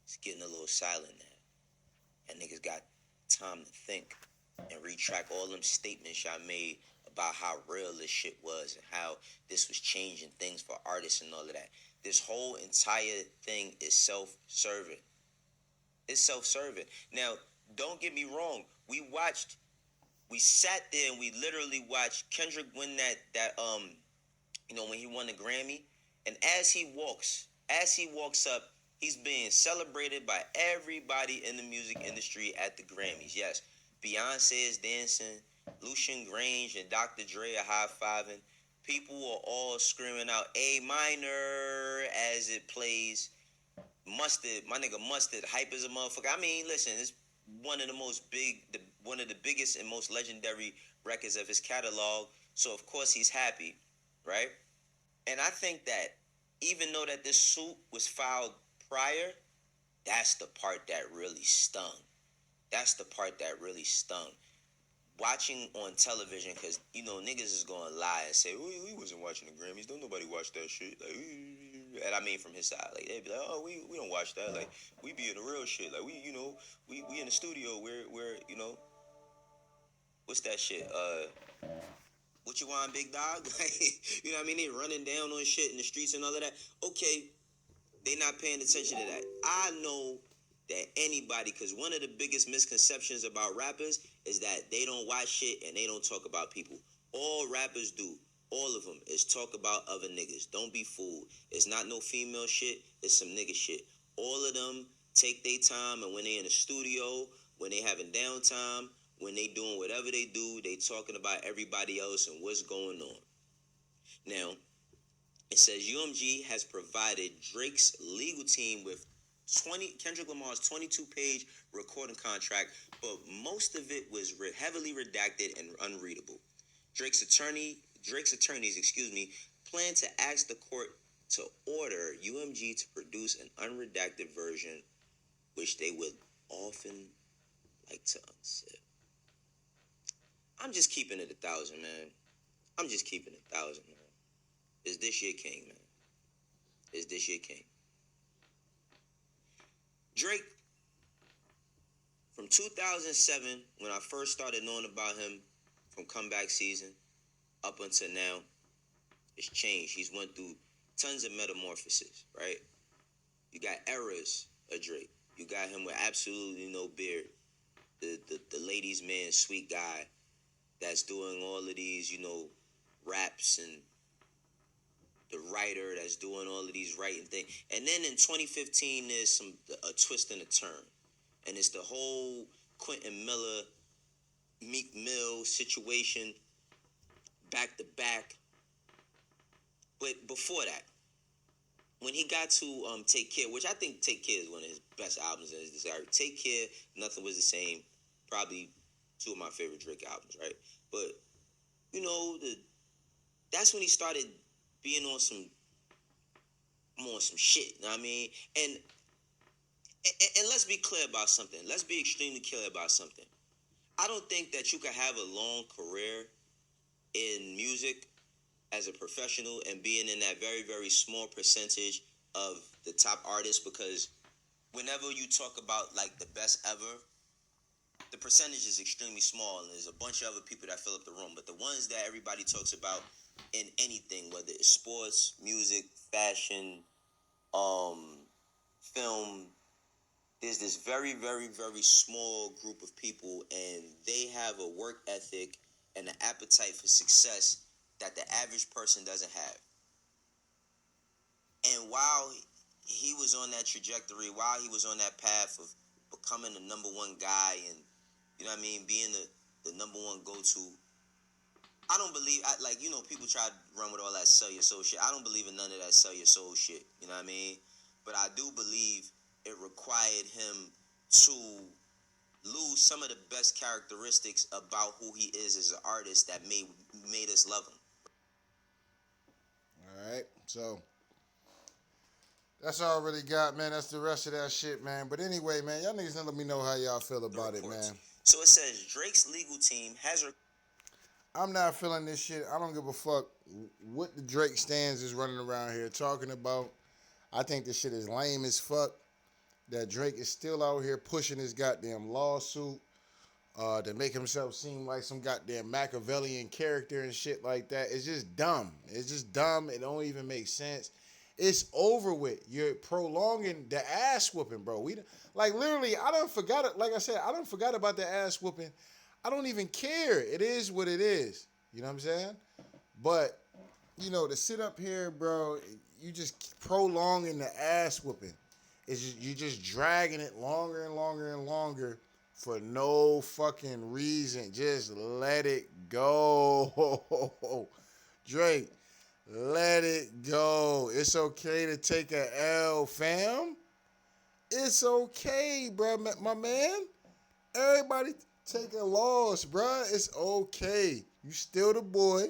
it's getting a little silent now. And niggas got time to think and retract all them statements y'all made about how real this shit was and how this was changing things for artists and all of that. This whole entire thing is self-serving. It's self-serving. Now, don't get me wrong. We sat there and we literally watched Kendrick win that when he won the Grammy. And as he walks up, He's being celebrated by everybody in the music industry at the Grammys. Yes, Beyonce is dancing, Lucian Grange and Dr. Dre are high-fiving. People are all screaming out A minor as it plays. Mustard, my nigga Mustard, hype as a motherfucker. I mean, listen, it's one of the biggest and most legendary records of his catalog. So of course he's happy, right? And I think that even though that this suit was filed prior, that's the part that really stung. That's the part that really stung. Watching on television, because niggas is gonna lie and say we wasn't watching the Grammys. Don't nobody watch that shit. Like, and I mean from his side, like they'd be like, oh, we don't watch that. Like we be in the real shit. Like we in the studio where what's that shit? What you want, big dog? Like, you know what I mean? They running down on shit in the streets and all of that. Okay, they not paying attention to that. I know that anybody, because one of the biggest misconceptions about rappers is that they don't watch shit and they don't talk about people. All rappers do, all of them, is talk about other niggas. Don't be fooled. It's not no female shit. It's some nigga shit. All of them take their time, and when they in the studio, when they having downtime, when they doing whatever they do, they talking about everybody else and what's going on. Now, it says UMG has provided Drake's legal team with Kendrick Lamar's 22-page recording contract, but most of it was heavily redacted and unreadable. Drake's attorneys, plan to ask the court to order UMG to produce an unredacted version, which they would often like to unzip. I'm just keeping it 1,000, man. I'm just keeping it 1,000, man. Is this your king, man? Is this your king? Drake, from 2007, when I first started knowing about him from comeback season up until now, it's changed. He's went through tons of metamorphoses, right? You got eras of Drake. You got him with absolutely no beard. The ladies' man, sweet guy that's doing all of these, raps, and the writer that's doing all of these writing things. And then in 2015, there's a twist and a turn. And it's the whole Quentin Miller, Meek Mill situation, back to back. But before that, when he got to Take Care, which I think Take Care is one of his best albums in his discography. Take Care, Nothing Was the Same, probably two of my favorite Drake albums, right? But that's when he started being on some shit. You know what I mean? And let's be clear about something. Let's be extremely clear about something. I don't think that you can have a long career in music as a professional and being in that very, very small percentage of the top artists, because whenever you talk about like the best ever, the percentage is extremely small and there's a bunch of other people that fill up the room. But the ones that everybody talks about in anything, whether it's sports, music, fashion, film, there's this very, very, very small group of people, and they have a work ethic and an appetite for success that the average person doesn't have. And while he was on that trajectory, while he was on that path of becoming the number one guy and, being the number one go-to, I don't believe, people try to run with all that sell your soul shit. I don't believe in none of that sell your soul shit, you know what I mean? But I do believe it required him to lose some of the best characteristics about who he is as an artist that made us love him. All right, so that's all I really got, man. That's the rest of that shit, man. But anyway, man, y'all niggas let me know how y'all feel about it, man. So it says Drake's legal team has. I'm not feeling this shit. I don't give a fuck what the Drake stands is running around here talking about. I think this shit is lame as fuck. That Drake is still out here pushing his goddamn lawsuit to make himself seem like some goddamn Machiavellian character and shit like that. It's just dumb. It's just dumb. It don't even make sense. It's over with. You're prolonging the ass whooping, bro. Literally, I done forgot it. Like I said, I done forgot about the ass whooping. I don't even care. It is what it is. You know what I'm saying? But, to sit up here, bro, you just prolonging the ass whooping. It's just, you just dragging it longer and longer and longer for no fucking reason. Just let it go. Drake, let it go. It's okay to take a L, fam. It's okay, bro, my man. Everybody take a loss, bro. It's okay. You still the boy.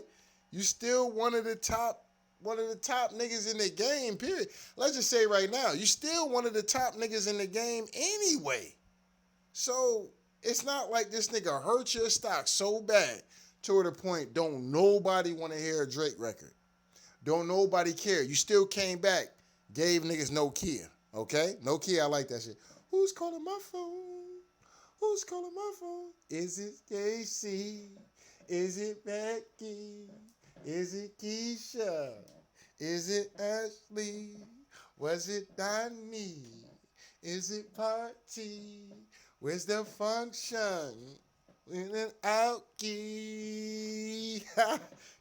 You still one of the top niggas in the game, period. Let's just say right now, you still one of the top niggas in the game anyway. So it's not like this nigga hurt your stock so bad to the point don't nobody want to hear a Drake record. Don't nobody care. You still came back, gave niggas Nokia. Okay? Nokia, I like that shit. Who's calling my phone? Who's calling my phone? Is it Casey? Is it Becky? Is it Keisha? Is it Ashley? Was it Donnie? Is it party? Where's the function? In an alky.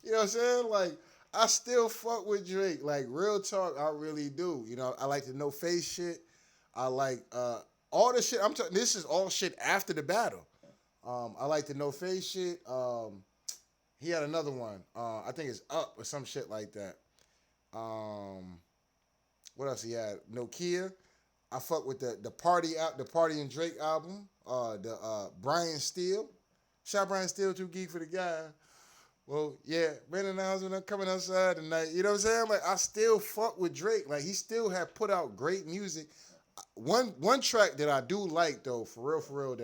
You know what I'm saying? Like, I still fuck with Drake. Like, real talk, I really do. You know, I like the no face shit. I like all the shit. I'm talking. This is all shit after the battle. I like the no face shit. He had another one. I think it's Up or some shit like that. What else he had? Nokia. I fuck with the Party and Drake album. The Brian Steele. Shout Brian Steele, too geek for the guy. Well, yeah, Brandon Niles when I'm coming outside tonight. You know what I'm saying? Like, I still fuck with Drake. Like, he still had put out great music. One track that I do like though, for real,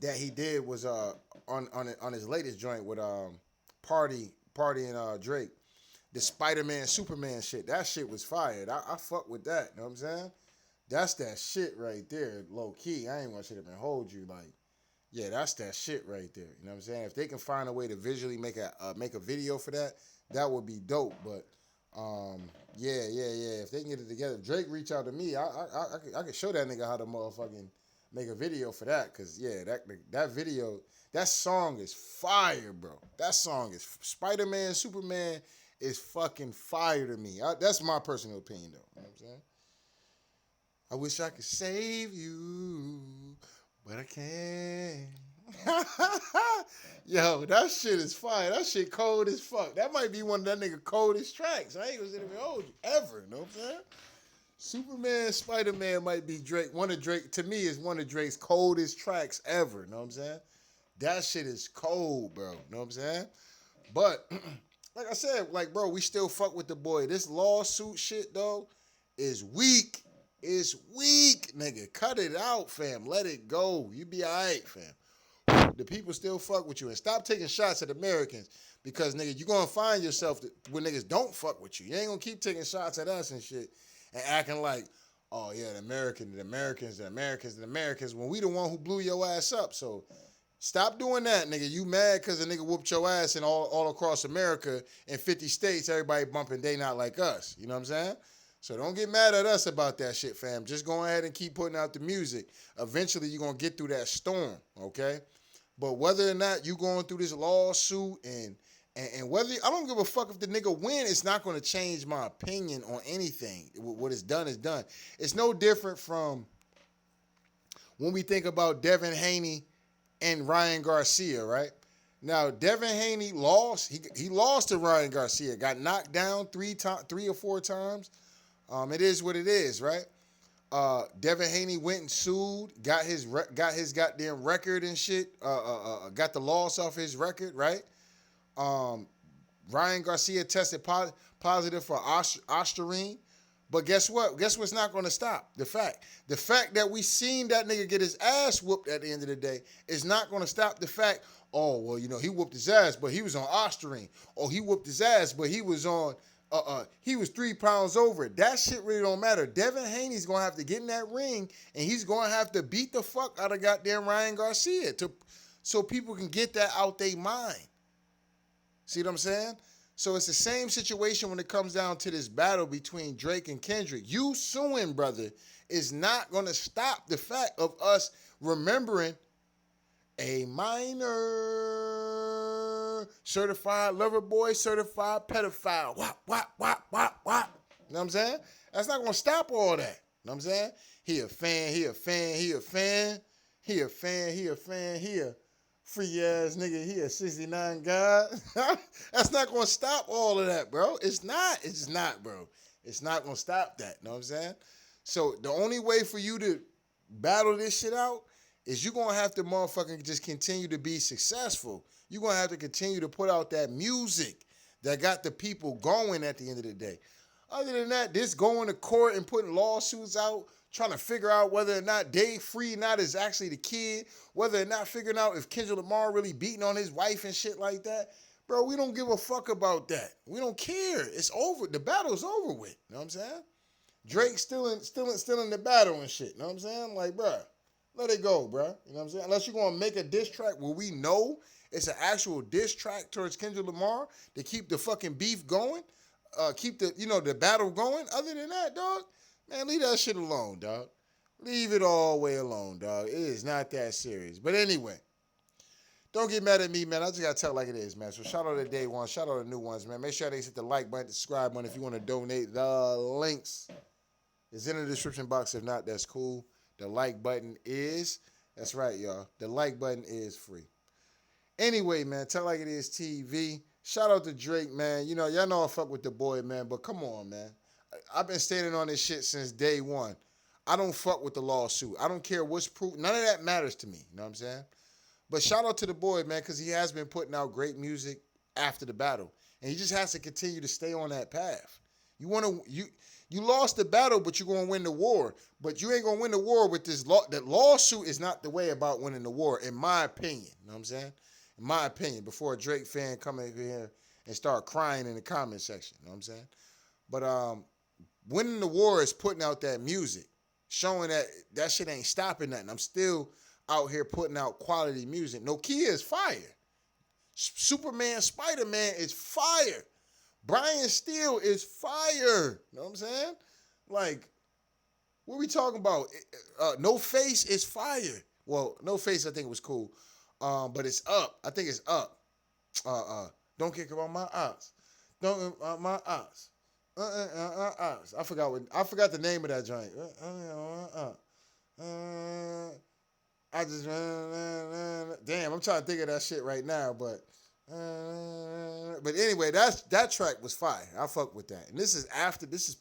that he did was on his latest joint with Party and Drake. The Spider-Man Superman shit. That shit was fired. I fuck with that. You know what I'm saying? That's that shit right there, low key. I ain't gonna sit up and hold you like, yeah, that's that shit right there. You know what I'm saying? If they can find a way to visually make a video for that, that would be dope. But yeah. If they can get it together, Drake reach out to me. I could show that nigga how to motherfucking make a video for that. Cause yeah, that video, that song is fire, bro. That song is Spider-Man, Superman is fucking fire to me. That's my personal opinion, though. You know what I'm saying? I wish I could save you, but I can't. Yo, that shit is fire. That shit cold as fuck. That might be one of that nigga coldest tracks. I ain't gonna sit there hold you ever. You know what I'm saying? Superman, Spider-Man might be Drake. To me, is one of Drake's coldest tracks ever. You know what I'm saying? That shit is cold, bro. You know what I'm saying? But like I said, like, bro, we still fuck with the boy. This lawsuit shit, though, is weak. It's weak, nigga. Cut it out, fam. Let it go. You be all right, fam. The people still fuck with you. And stop taking shots at Americans because, nigga, you're going to find yourself when niggas don't fuck with you. You ain't going to keep taking shots at us and shit and acting like, oh, yeah, the Americans, when we the one who blew your ass up. So stop doing that, nigga. You mad because a nigga whooped your ass in all across America in 50 states, everybody bumping they not like us. You know what I'm saying? So don't get mad at us about that shit, fam. Just go ahead and keep putting out the music. Eventually, you're going to get through that storm, okay? But whether or not you going through this lawsuit and whether, I don't give a fuck if the nigga win, it's not going to change my opinion on anything. What is done is done. It's no different from when we think about Devin Haney and Ryan Garcia, right? Now, Devin Haney lost. He lost to Ryan Garcia. Got knocked down three or four times. It is what it is, right? Devin Haney went and sued, got his goddamn record and shit. Got the loss off his record, right? Ryan Garcia tested positive for Ostarine. But guess what? Guess what's not going to stop? The fact that we seen that nigga get his ass whooped at the end of the day is not going to stop the fact, oh, well, you know, he whooped his ass, but he was on Ostarine. Or he whooped his ass, but he was on, he was 3 pounds over it. That shit really don't matter. Devin Haney's going to have to get in that ring, and he's going to have to beat the fuck out of goddamn Ryan Garcia so people can get that out their mind. See what I'm saying? So it's the same situation when it comes down to this battle between Drake and Kendrick. You suing, brother, is not going to stop the fact of us remembering a minor certified lover boy, certified pedophile. Wop. You know what I'm saying? That's not gonna stop all that. You know what I'm saying? He a fan, he a fan, he a fan, he a fan, he a fan, he a free ass nigga, he a 69 god. That's not gonna stop all of that, bro. It's not. It's just not, bro. It's not gonna stop that. You know what I'm saying? So the only way for you to battle this shit out is you gonna have to motherfucking just continue to be successful. You're gonna have to continue to put out that music that got the people going at the end of the day. Other than that, this going to court and putting lawsuits out, trying to figure out whether or not Dave Free not is actually the kid, whether or not figuring out if Kendrick Lamar really beating on his wife and shit like that. Bro, we don't give a fuck about that. We don't care. It's over. The battle's over with. You know what I'm saying? Drake's still in the battle and shit. You know what I'm saying? Like, bro, let it go, bro. You know what I'm saying? Unless you're going to make a diss track where we know it's an actual diss track towards Kendrick Lamar to keep the fucking beef going, keep the battle going. Other than that, dog, man, leave that shit alone, dog. Leave it all the way alone, dog. It is not that serious. But anyway, don't get mad at me, man. I just got to tell it like it is, man. So shout out to day one. Shout out to new ones, man. Make sure they hit the like button, the subscribe button if you want to donate. The links is in the description box. If not, that's cool. The like button is, that's right, y'all. The like button is free. Anyway, man, tell like it is TV. Shout out to Drake, man. You know, y'all know I fuck with the boy, man, but come on, man. I've been standing on this shit since day one. I don't fuck with the lawsuit. I don't care what's proof. None of that matters to me. You know what I'm saying? But shout out to the boy, man, because he has been putting out great music after the battle. And he just has to continue to stay on that path. You lost the battle, but you're going to win the war. But you ain't going to win the war with this law. That lawsuit is not the way about winning the war, in my opinion. You know what I'm saying? In my opinion, before a Drake fan come in here and start crying in the comment section. You know what I'm saying? But winning the war is putting out that music, showing that shit ain't stopping nothing. I'm still out here putting out quality music. Nokia is fire. Superman, Spider-Man is fire. Brian Steele is fire. You know what I'm saying? Like, what we talking about? No Face is fire. Well, No Face, I think it was cool. But it's up. I think it's up. Don't kick around my eyes. Don't my eyes. I forgot the name of that joint. I just damn. I'm trying to think of that shit right now, but anyway, that track was fire. I fuck with that. And this is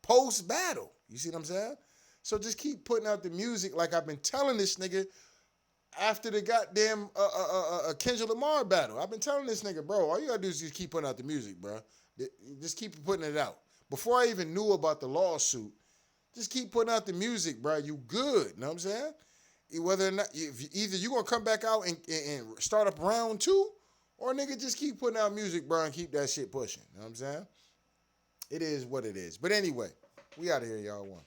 post battle. You see what I'm saying? So just keep putting out the music like I've been telling this nigga after the goddamn Kendrick Lamar battle. I've been telling this nigga, bro, all you gotta do is just keep putting out the music, bro. Just keep putting it out. Before I even knew about the lawsuit, just keep putting out the music, bro. You good. You know what I'm saying? Whether or not, either you going to come back out and start up round two, or nigga just keep putting out music, bro, and keep that shit pushing. You know what I'm saying? It is what it is. But anyway, we out of here, y'all. One.